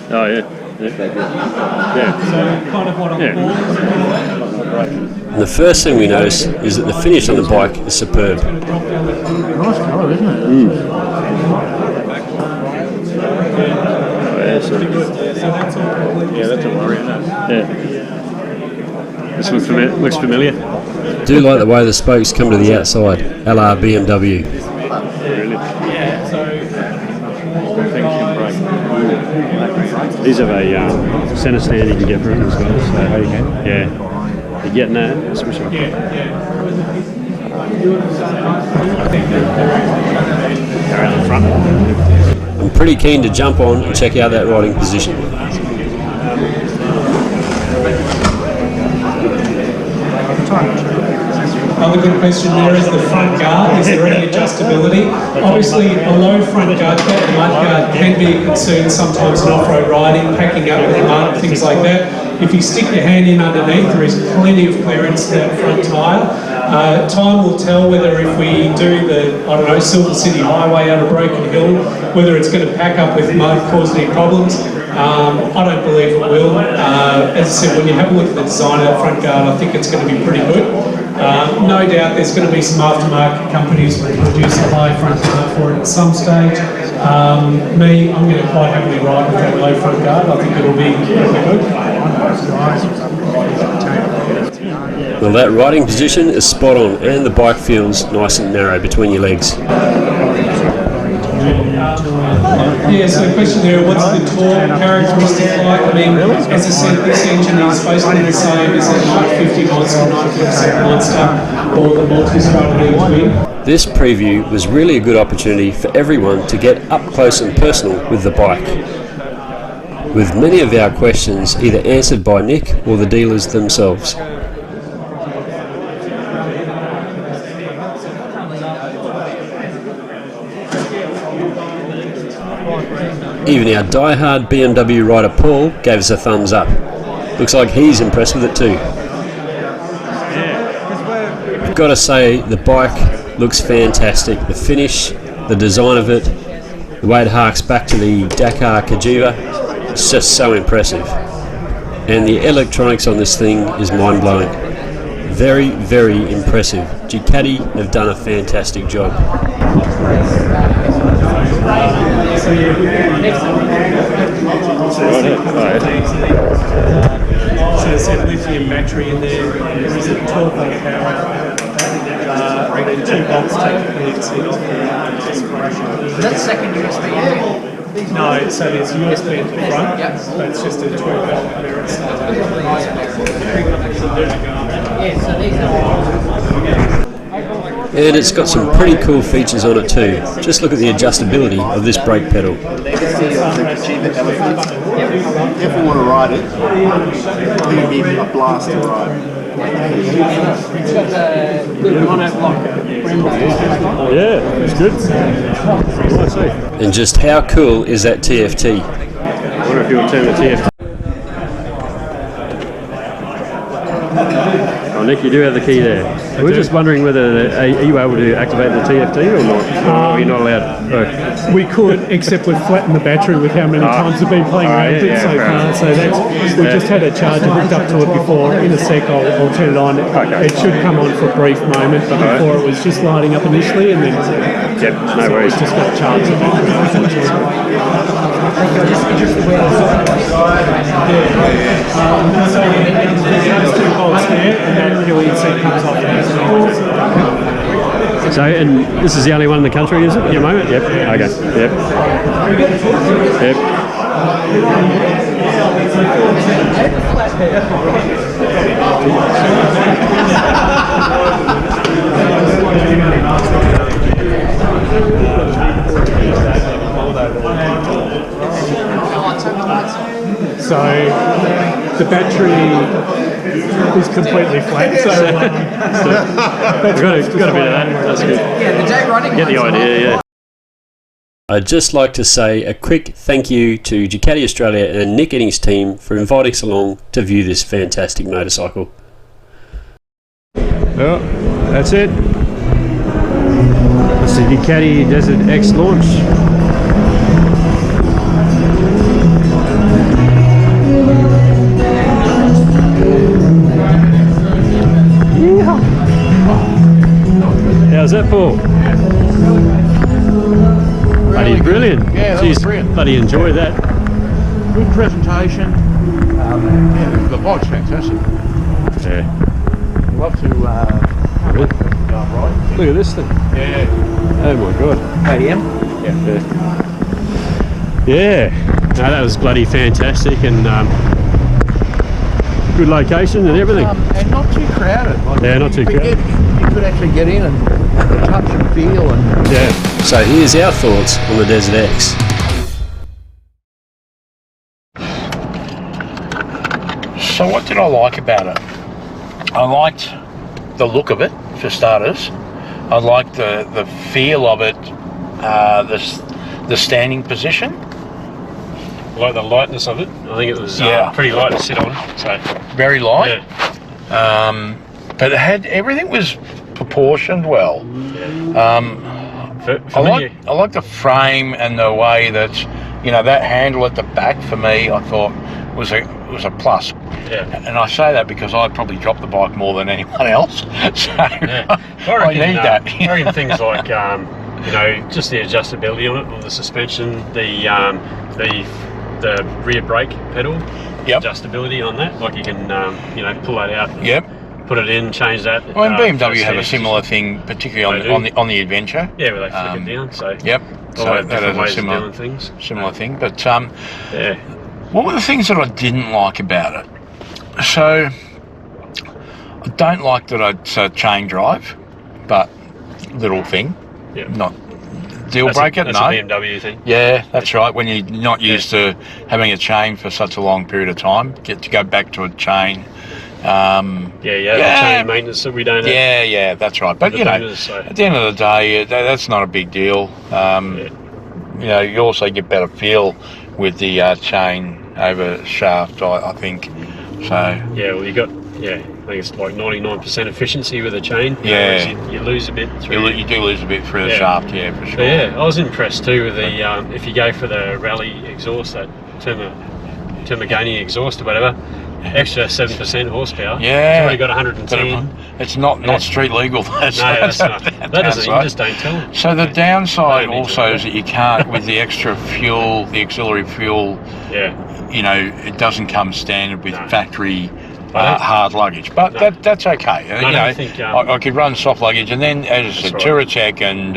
Oh, yeah. Yeah. So kind of what I'm And the first thing we notice is that the finish on the bike is superb. Nice colour, isn't it? Yeah, that's a worry, isn't it? Yeah. This looks familiar. Do like the way the spokes come to the outside, a la BMW. These have a centre stand you can get for it as well. So you can? Yeah. You're getting that? Switch on. Around the front. I'm pretty keen to jump on and check out that riding position. Another good question there is the front guard. Is there any adjustability? Obviously, a low front guard, that mud guard, can be a concern sometimes in off-road riding, packing up with mud, things like that. If you stick your hand in underneath, there is plenty of clearance to that front tyre. Time will tell whether if we do the, Silver City Highway out of Broken Hill, whether it's going to pack up with mud, cause any problems. I don't believe it will. As I said, when you have a look at the design of that front guard, I think it's going to be pretty good. No doubt there's going to be some aftermarket companies that produce a high front guard for it at some stage. I'm going to quite happily ride with that low front guard. I think it'll be really good. Well, that riding position is spot on, and the bike feels nice and narrow between your legs. Yeah, so the question there, what's the torque characteristic like? I mean, as I said, this engine is basically the same as a 950 Monster, 957 Monster, or the multi-strada twin. This preview was really a good opportunity for everyone to get up close and personal with the bike, with many of our questions either answered by Nick or the dealers themselves. Even our die-hard BMW rider Paul gave us a thumbs up. Looks like he's impressed with it too. I've got to say, the bike looks fantastic. The finish, the design of it, the way it harks back to the Dakar Cagiva, it's just so impressive. And the electronics on this thing is mind-blowing. Very, very impressive. Ducati have done a fantastic job. So I said lithium battery in there. There is a 12-volt power. And then 2 volts take the PFC off. Is that second USB? No, so there's USB at the front, but it's just a 12-volt clearance. And it's got some pretty cool features on it too. Just look at the adjustability of this brake pedal. If we want to ride it, I think it'd be a blast to ride. Yeah, it's good. And just how cool is that TFT? I wonder if you'll turn the TFT. Oh, Nick, you do have the key there. We're just wondering whether, are you able to activate the TFT or not? Or are you not allowed? Oh. We could, except we've flattened the battery with how many times we've been playing around with it so far. So we just had a charger hooked up to it before. In a sec, I'll turn it on. It should come on for a brief moment, but before it was just lighting up initially, and then no worries. Just got charged. So, and this is the only one in the country, is it, at the moment? Yep. Okay. Yep. Yep. So the battery is completely flat. So we've got a bit of that. That's good. Yeah, the day running. Get the idea, yeah. I'd just like to say a quick thank you to Ducati Australia and Nick and his team for inviting us along to view this fantastic motorcycle. Well, that's it. It's the Ducati Desert X launch. How's that, Paul? Bloody brilliant. Yeah, that was brilliant. Bloody enjoy that. Good presentation. Yeah, the bike's fantastic. Yeah. Love to have it done right. Look at this thing. Yeah. Oh my god. ADM? Yeah. No, that was bloody fantastic and good location and everything. And not too crowded. Like, Yeah, not too you could crowded. You could actually get in and touch and feel and... Yeah. So here's our thoughts on the Desert X. So what did I like about it? I liked the look of it, for starters. I liked the feel of it, the standing position. I like the lightness of it. I think it was Yeah. pretty light to sit on. So Very light. yeah. But it had, everything was proportioned well. For I me, like the frame and the way that, you know, that handle at the back for me, I thought was a plus. yeah. And I say that because I probably dropped the bike more than anyone else, so Yeah. I need that. I reckon things like you know, just the adjustability on it, on the suspension, the rear brake pedal, Yep. adjustability on that. Like you can you know, pull that out. Yep. Put it in, change that. Well, and BMW for have a settings. similar thing, particularly They on the Adventure. Yeah, where they flick Um, it down. So Yep. all So that that different is a ways of doing similar things. thing. But Yeah. what were the things that I didn't like about it? So I don't like that it's a chain drive, but little thing, Yeah. not deal That's breaker. that's No. a BMW thing. Yeah, that's right. When you're not used to having a chain for such a long period of time, get to go back to a chain. Yeah, Yeah. the chain maintenance that we don't have. Yeah, that's right. But The you know, boomers, so- at the end of the day, that's not a big deal. You know, you also get better feel with the chain over shaft, I think. So Yeah, well, you got, I think it's like 99% efficiency with a chain. Yeah. Whereas you lose a bit through. you do lose a bit through the Yeah. shaft, yeah, for sure. But yeah, I was impressed too with the, if you go for the rally exhaust, that Termagani exhaust or whatever, extra 7% horsepower. Yeah. It's already got But 110. it's not Yeah. street legal. That's, No, that's not. the That doesn't, you downside. just don't tell them. So the downside Don't need also to. is that you can't, with the extra fuel, the auxiliary fuel, Yeah. you know, it doesn't come standard with No. factory I don't- hard luggage. But No. that's okay. I You don't know, think, I could run soft luggage, and then as I said, That's right. Touratech and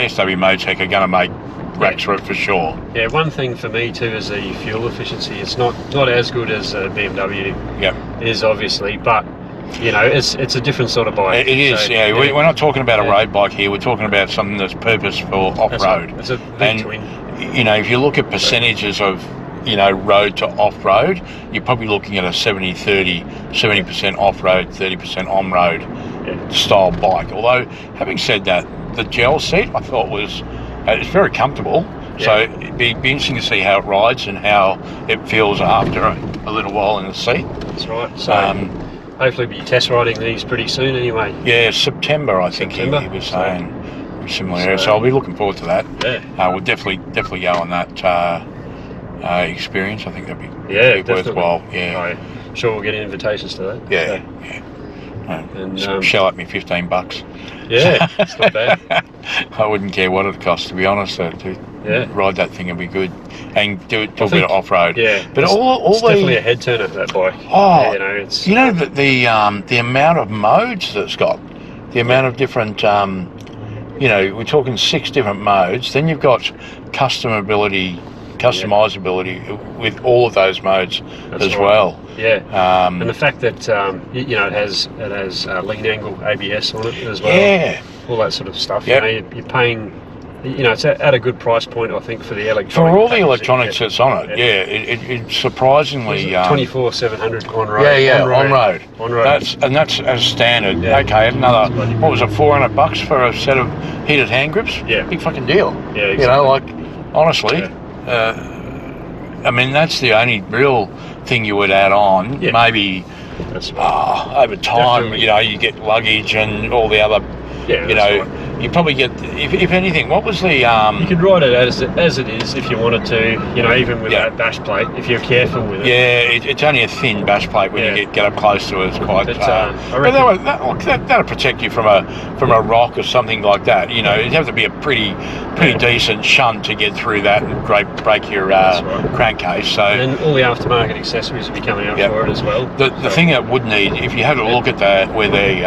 SW Motec are going to make racks for it for sure. Yeah, one thing for me too is the fuel efficiency. It's not as good as a BMW Yep. is, obviously, but you know, it's a different sort of bike. It is, So, yeah. We're not talking about a Yeah. road bike here. We're talking about something that's purpose for That's off-road. right. It's a And, V-twin. you know, if you look at percentages of, you know, road to off-road, you're probably looking at a 70-30, 70% off-road, 30% on-road Yeah. style bike. Although, having said that, the gel seat I thought was, it's very comfortable. So Yeah. it'd be interesting to see how it rides and how it feels after a little while in the seat. That's right. So hopefully we'll be test riding these pretty soon anyway. Yeah, September, I think September. he was So- saying. Similar area. So I'll be looking forward to that. Yeah. We'll definitely go on that experience. I think that'd be Yeah, be definitely. worthwhile. Yeah, I'm sure we'll get invitations to that. yeah, So, yeah. And, Shell at me $15. yeah, it's not bad. I wouldn't care what it costs, to be honest. To Yeah. ride that thing would be good, and do a bit think- of off road. Yeah, but it's, all it's definitely a the head turner, that bike. Oh, you know, it's you know the amount of modes that it's got, the amount of different. You know, we're talking 6 different modes. Then you've got customizability with all of those modes That's as right. well. Yeah, Um, and the fact that you know, it has lean angle ABS on it as well. yeah. All that sort of stuff. Yep. You know, you're paying. You know, it's at a good price point, I think, for the electronic. For all the package electronics that that's on it, yeah, it's surprisingly 24,700 on road. on road. On road. That's as standard. Yeah. Okay, another, what was it, $400 for a set of heated hand grips? Yeah. Big fucking deal. Yeah, You know, like, honestly, Yeah. I mean, that's the only real thing you would add on. Yeah. Maybe That's right. over time, Definitely. you know, you get luggage and all the other, Yeah, you that's know, right. you probably get, if anything, what was the You could ride it as it is if you wanted to, you know, even with Yeah. that bash plate, if you're careful with it. it's only a thin bash plate when Yeah. you get up close to it. It's quite. But, but I reckon- that'll protect you from a rock or something like that. You know, it'd have to be a pretty decent shunt to get through that and break your right. crankcase. So. And all the aftermarket accessories will be coming out Yep. for it as well. The thing that would need, if you had a look at where the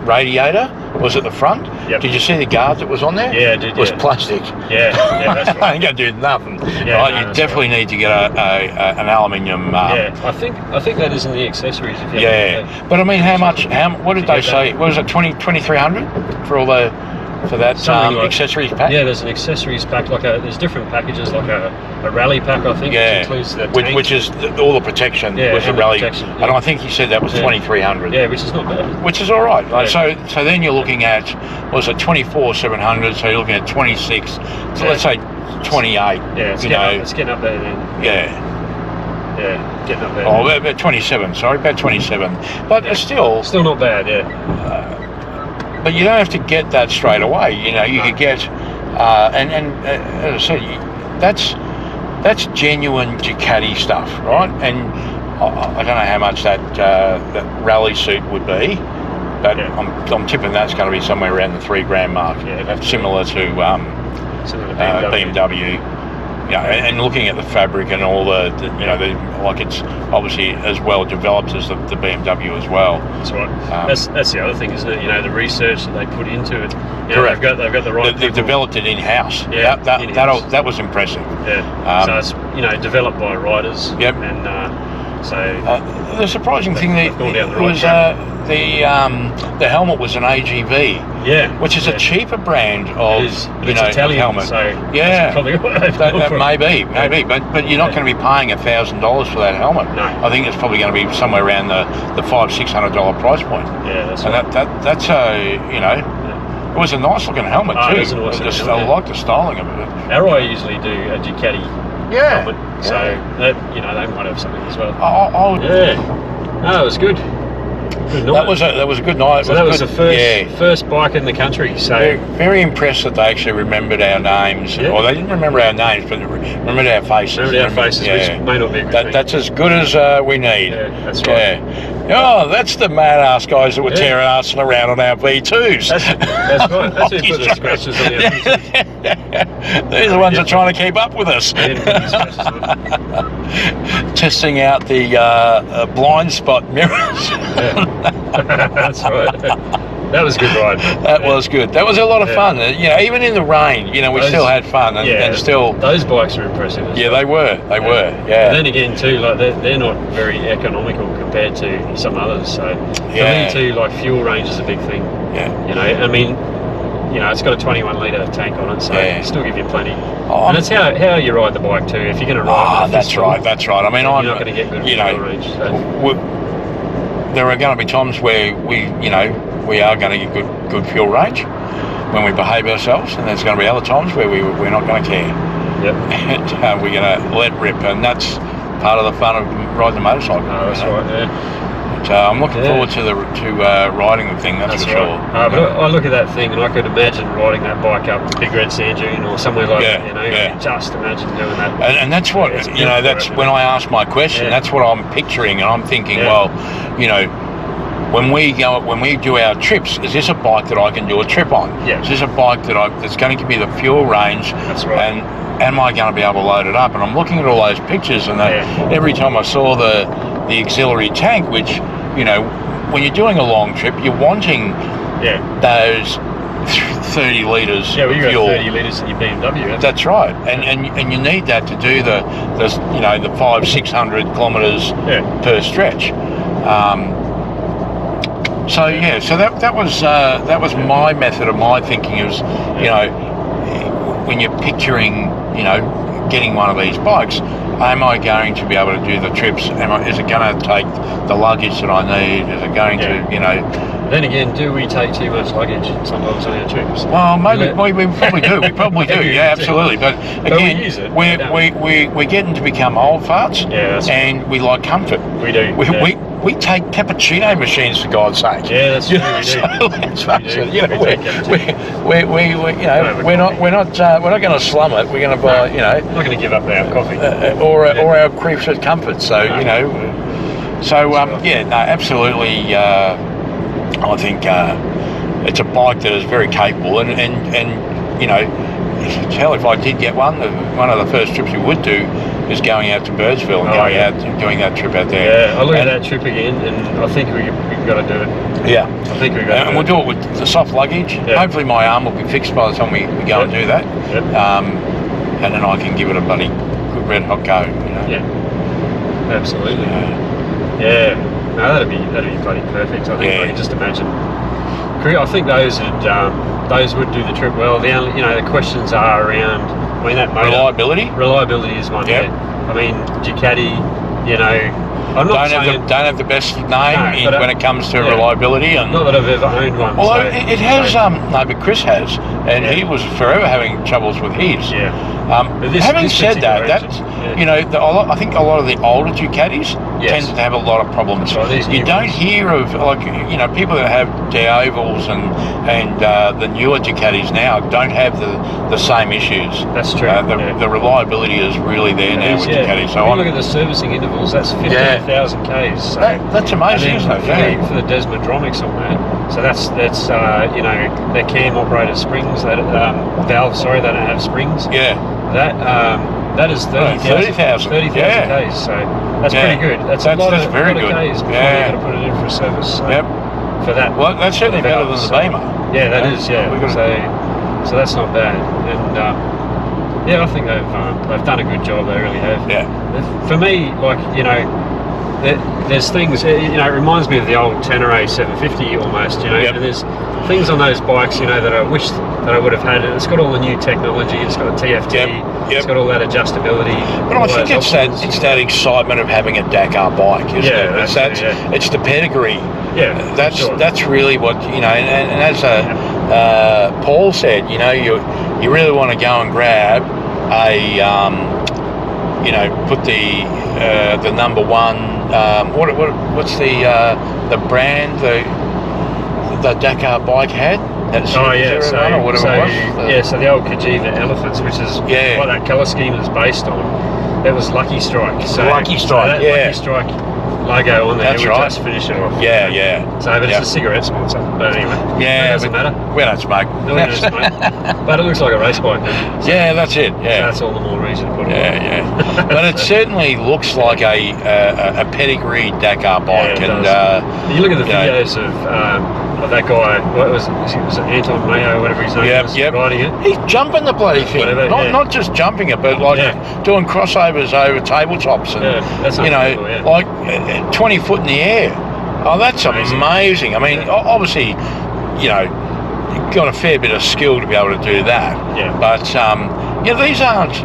radiator was at the front, Yep. did you see the guard that was on there? Yeah, I did, It was yeah. plastic. Yeah, that's right. Ain't gonna do nothing. Yeah, right? no, You that's definitely need to get an aluminium. Yeah, I think that is in the accessories. If you Yeah, but I mean, what did To they get say? What was it, 2300 for all for that Something like- accessories pack? Yeah, there's an accessories pack. There's different packages, like a rally pack, I think, Yeah, which includes the tank. which is all the protection Yeah, was the and the rally, protection, and yeah. I think he said that was Yeah. 2300. Yeah, which is not bad. Which is all right. Like, Yeah. so then you're looking at, was it 24,700? So you're looking at 26. So Yeah. let's say 28. Yeah, it's you getting, know, up, it's getting up there then. yeah. Yeah, getting up there. Oh, about 27. Sorry, about 27. But it's still, Still not bad, yeah. but you don't have to get that straight away. You know, you could get, and as I said, that's genuine Ducati stuff, right? And I don't know how much that rally suit would be, but Yeah. I'm tipping that's going to be somewhere around the $3,000 mark. Yeah, that's similar to similar to BMW. Yeah, and looking at the fabric and all like it's obviously as well developed as the BMW as well. That's right. That's the other thing, isn't it? You know, the research that they put into it. You know, Correct. They've got the right They've people. developed it in-house. Yeah, in-house. That was impressive. Yeah. So it's, you know, developed by riders. Yep. And so The surprising thing they've gone down the right was track. the helmet was an AGV, yeah, which is yeah. a cheaper brand of It is, but it's Italian, helmet. so Yeah. that's probably what they've gone That for. may be, but you're not going to be paying $1,000 for that helmet. No. I think it's probably going to be somewhere around the $500-600 price point. Yeah, that's And right. that's a it was a nice looking helmet Oh, too. it is a nice looking helmet, I yeah. like the styling of it. Arrow usually do a Ducati Yeah. helmet, so that, you know, they might have something as well. I would, Yeah. No, it was good. Good night. that was a good night. So It that was good, the first bike in the country. So Very impressed that they actually remembered our names. Yeah. Or they didn't remember our names, but remembered our faces. remember our faces, which may not be a good thing. That's as good as we need. Yeah, that's right. Yeah. Oh, that's the mad-ass guys that were Yeah. tearing us around on our V2s. That's right. That's who put the scratches on the other. These are the ones that are trying to keep up with us. They didn't put the scratches on. Testing out the blind spot mirrors. That's right. That was a good ride. That was good. That was a lot of Yeah. fun. You know, even in the rain, you know, we Those- still had fun and still. those bikes are impressive. as Yeah, well. they were. They were. But Yeah. then again, too, like they're not very economical compared to some others. So Yeah. for me, too, like fuel range is a big thing. Yeah. You know, I mean, you know, it's got a 21 litre tank on it, so Yeah. it'll still give you plenty. Oh, And it's how you ride the bike too. If you're going to ride, Ah, with a that's fistful, right. That's right. I mean, you're I'm. not going to get good you fuel know, range. So. there are going to be times where we are going to get good fuel range when we behave ourselves, and there's going to be other times where we're not going to care, Yep. and we're going to let rip, and that's part of the fun of riding a motorcycle. No, that's you know. right. Yeah. But, I'm looking Yeah. forward to riding the thing. That's for right. sure. But I look at that thing and I could imagine riding that bike up Big Red Sand Dune or somewhere like Yeah, that. You know, yeah. just imagine doing that. And that's what, Yeah, it's you know, that's beautiful, when I ask my question, Yeah. that's what I'm picturing, and I'm thinking, Yeah. well, you know, when we do our trips, is this a bike that I can do a trip on? Yeah. Is this a bike that's going to give me the fuel range? That's right. And am I going to be able to load it up? And I'm looking at all those pictures, and Yeah. every time I saw the auxiliary tank, which, you know, when you're doing a long trip, you're wanting Yeah. those 30 litres Yeah, well, of you got fuel. 30 litres in your BMW. haven't That's right, and you need that to do the 500-600 kilometres Yeah. per stretch. So that was my method of my thinking. Is, you know, when you're picturing, you know, getting one of these bikes, am I going to be able to do the trips? Is it going to take the luggage that I need? Is it going Yeah. to, you know? Then again, do we take too much luggage sometimes on our trips? Well, maybe Yeah. we probably do. We probably do. Maybe Yeah, we do. absolutely. But But again, we use it, don't we're getting to become old farts. Yeah, that's and we like comfort. We do. We, yeah. we take cappuccino machines, for God's sake. Yeah, that's You true, know, we do. so let's face do. it, you know, We take cappuccino. we you know, No, we're not going to slum it. We're going to buy, you know, I'm not going to give up our coffee. or our creeps comfort. So you know, so yeah, no, absolutely. I think it's a bike that is very capable, and you know, hell, if I did get one of the first trips we would do is going out to Birdsville and doing that trip out there. Yeah, I look at And- that trip again, and I think we've got to do it. Yeah. I think we've got to And we'll do it with the soft luggage. Yeah. Hopefully my arm will be fixed by the time we go and do that. Yep. And then I can give it a bloody good red hot go, you know. Yeah, absolutely. Yeah, no, that'd be bloody perfect. I think Yeah. I can just imagine. I think those would do the trip well. The only, the questions are around. I mean, that motor Reliability? Reliability is one. Yep. Yeah. I mean, Ducati. I'm not saying. Don't have the best name No, but, when it comes to yeah. reliability. And Not that I've ever owned one. although so- it has, so- no, but Chris has, and Yeah. he was forever having troubles with his. Yeah. But Having this said that, particular that's engine, you know, I think a lot of the older Ducatis Yes. tend to have a lot of problems. Right, these You new don't ones. hear of people that have D'Ovals and the newer Ducatis now don't have the same issues. That's true, The, yeah. the reliability is really there now with Ducati. So if you I'm, look at the servicing intervals, that's 15,000 k's. So. that's amazing, isn't it? And then for the Desmodromics on that, so that's their cam operated springs that valves. Sorry, they don't have springs. Yeah. That is 30,000 yeah. k's. So that's Yeah. pretty good. That's a lot That's of very lot of good. k's before Yeah. you got to put it in for a service. So Yep. For that. Well, that's certainly better than the Beamer. Yeah, that is. Yeah. We've got So that's not bad. And I think they've done a good job. They really have. Yeah. For me, there's things, it reminds me of the old Tenere 750 almost, Yep. and there's things on those bikes, that I wish that I would have had. It's got all the new technology, it's got the TFT, Yep. it's got all that adjustability. But I think it's that excitement of having a Dakar bike, isn't Yeah, it? that's it, yeah. It's the pedigree. Yeah, sure. That's really what and as Paul said, you really want to go and grab put the number one. What's the brand the Dakar bike had? Oh yeah, so or whatever it was. So the old Kajiva Elephants, which is what that colour scheme is based on. It was Lucky Strike. So Lucky Strike, that yeah. Lucky Strike logo on there. That's we right. just finish it off. Yeah, yeah. So, but it's a cigarette sponsor. But anyway, Yeah, it doesn't matter. We don't smoke. No, we don't smoke. But it looks like a race bike. Then. So Yeah, that's it. Yeah. that's all the more reason to put it on. Yeah. But it certainly looks like a pedigree Dakar bike, Yeah, it and does. You look at the you know, videos of that guy. What was it Anton Mayo, whatever his name was, riding it. He's jumping the bloody thing. Whatever, not just jumping it, but like doing crossovers over tabletops and that's unbelievable, yeah. like 20 foot in the air. Oh, that's amazing. I mean, obviously, you've got a fair bit of skill to be able to do that. Yeah. But these aren't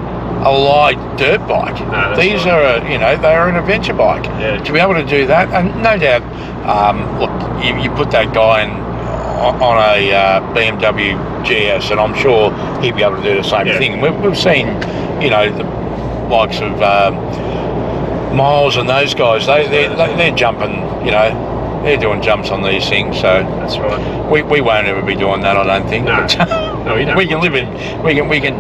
a light dirt bike. No, that's These right. are they're an adventure bike. Yeah. To be able to do that, and no doubt, look, you put that guy on a BMW GS, and I'm sure he'd be able to do the same thing. We've seen, the likes of Miles and those guys. They're jumping. They're doing jumps on these things. So That's right. we won't ever be doing that, I don't think. No. No, we don't. We can live in. We can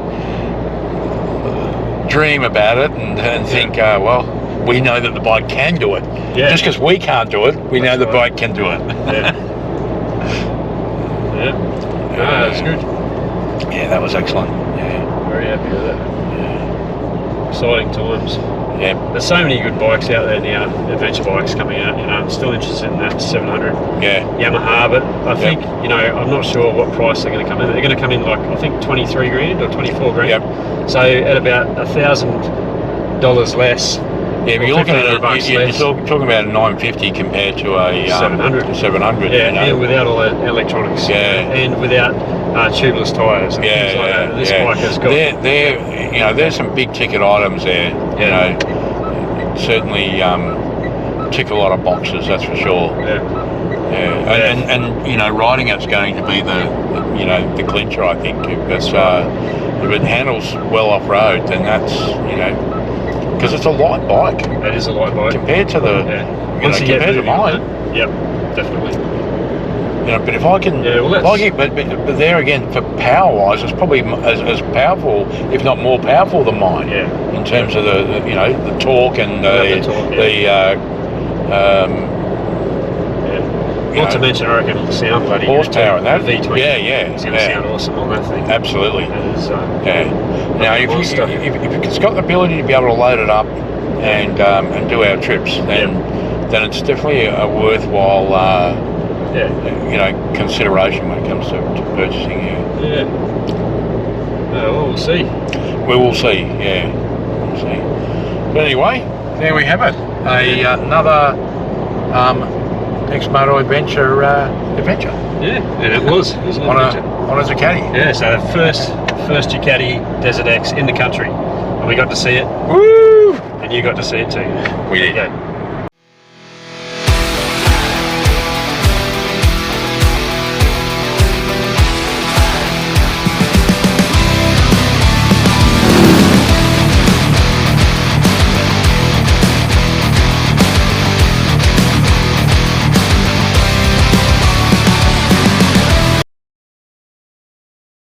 dream about it and think. Well, we know that the bike can do it. Yeah. Just because we can't do it, we know the right. bike can do it. Yeah. Yeah. No, that's good. Yeah, that was excellent. Yeah. Very happy with that. Exciting times. Yeah. There's so many good bikes out there now, adventure bikes coming out. I'm still interested in that 700 Yeah. Yamaha, but I think I'm not sure what price they're going to come in. They're going to come in like I think 23 grand or 24 grand. Yep. So at about $1,000 less. Yeah, but or you're looking at $1,500 you're less. talking about a 950 compared to a 700. 700. Yeah, and without all the electronics. Yeah. And without tubeless tyres and things like that. This bike has got. There's some big ticket items there. Certainly tick a lot of boxes, that's for sure. Yeah. Yeah, and you know, riding it's going to be the clincher, I think. If it handles well off road, then that's because it's a light bike It is a light bike. compared to the Once you get compared to moving on mine. it, yep, definitely. But if I can, Yeah, well, if I get, but there again, for power wise, it's probably as powerful, if not more powerful than mine. Yeah. In terms of the torque and Yeah, the torque, Not to mention, I reckon, sound bloody good horsepower too. and that. The V12. Yeah. It's going to sound awesome on that thing. Absolutely. It is, Yeah. Now, if monster. it's got the ability to be able to load it up and do our trips, then it's definitely a worthwhile consideration when it comes to purchasing. Yeah. Well, we'll see. We will see. Yeah, we'll see. But anyway, there we have it. Another X-Moto adventure. Yeah, and it was an on adventure. a Ducati. Yeah, so the first Ducati Desert X in the country, and we got to see it, Woo! and you got to see it too. We There did. you go.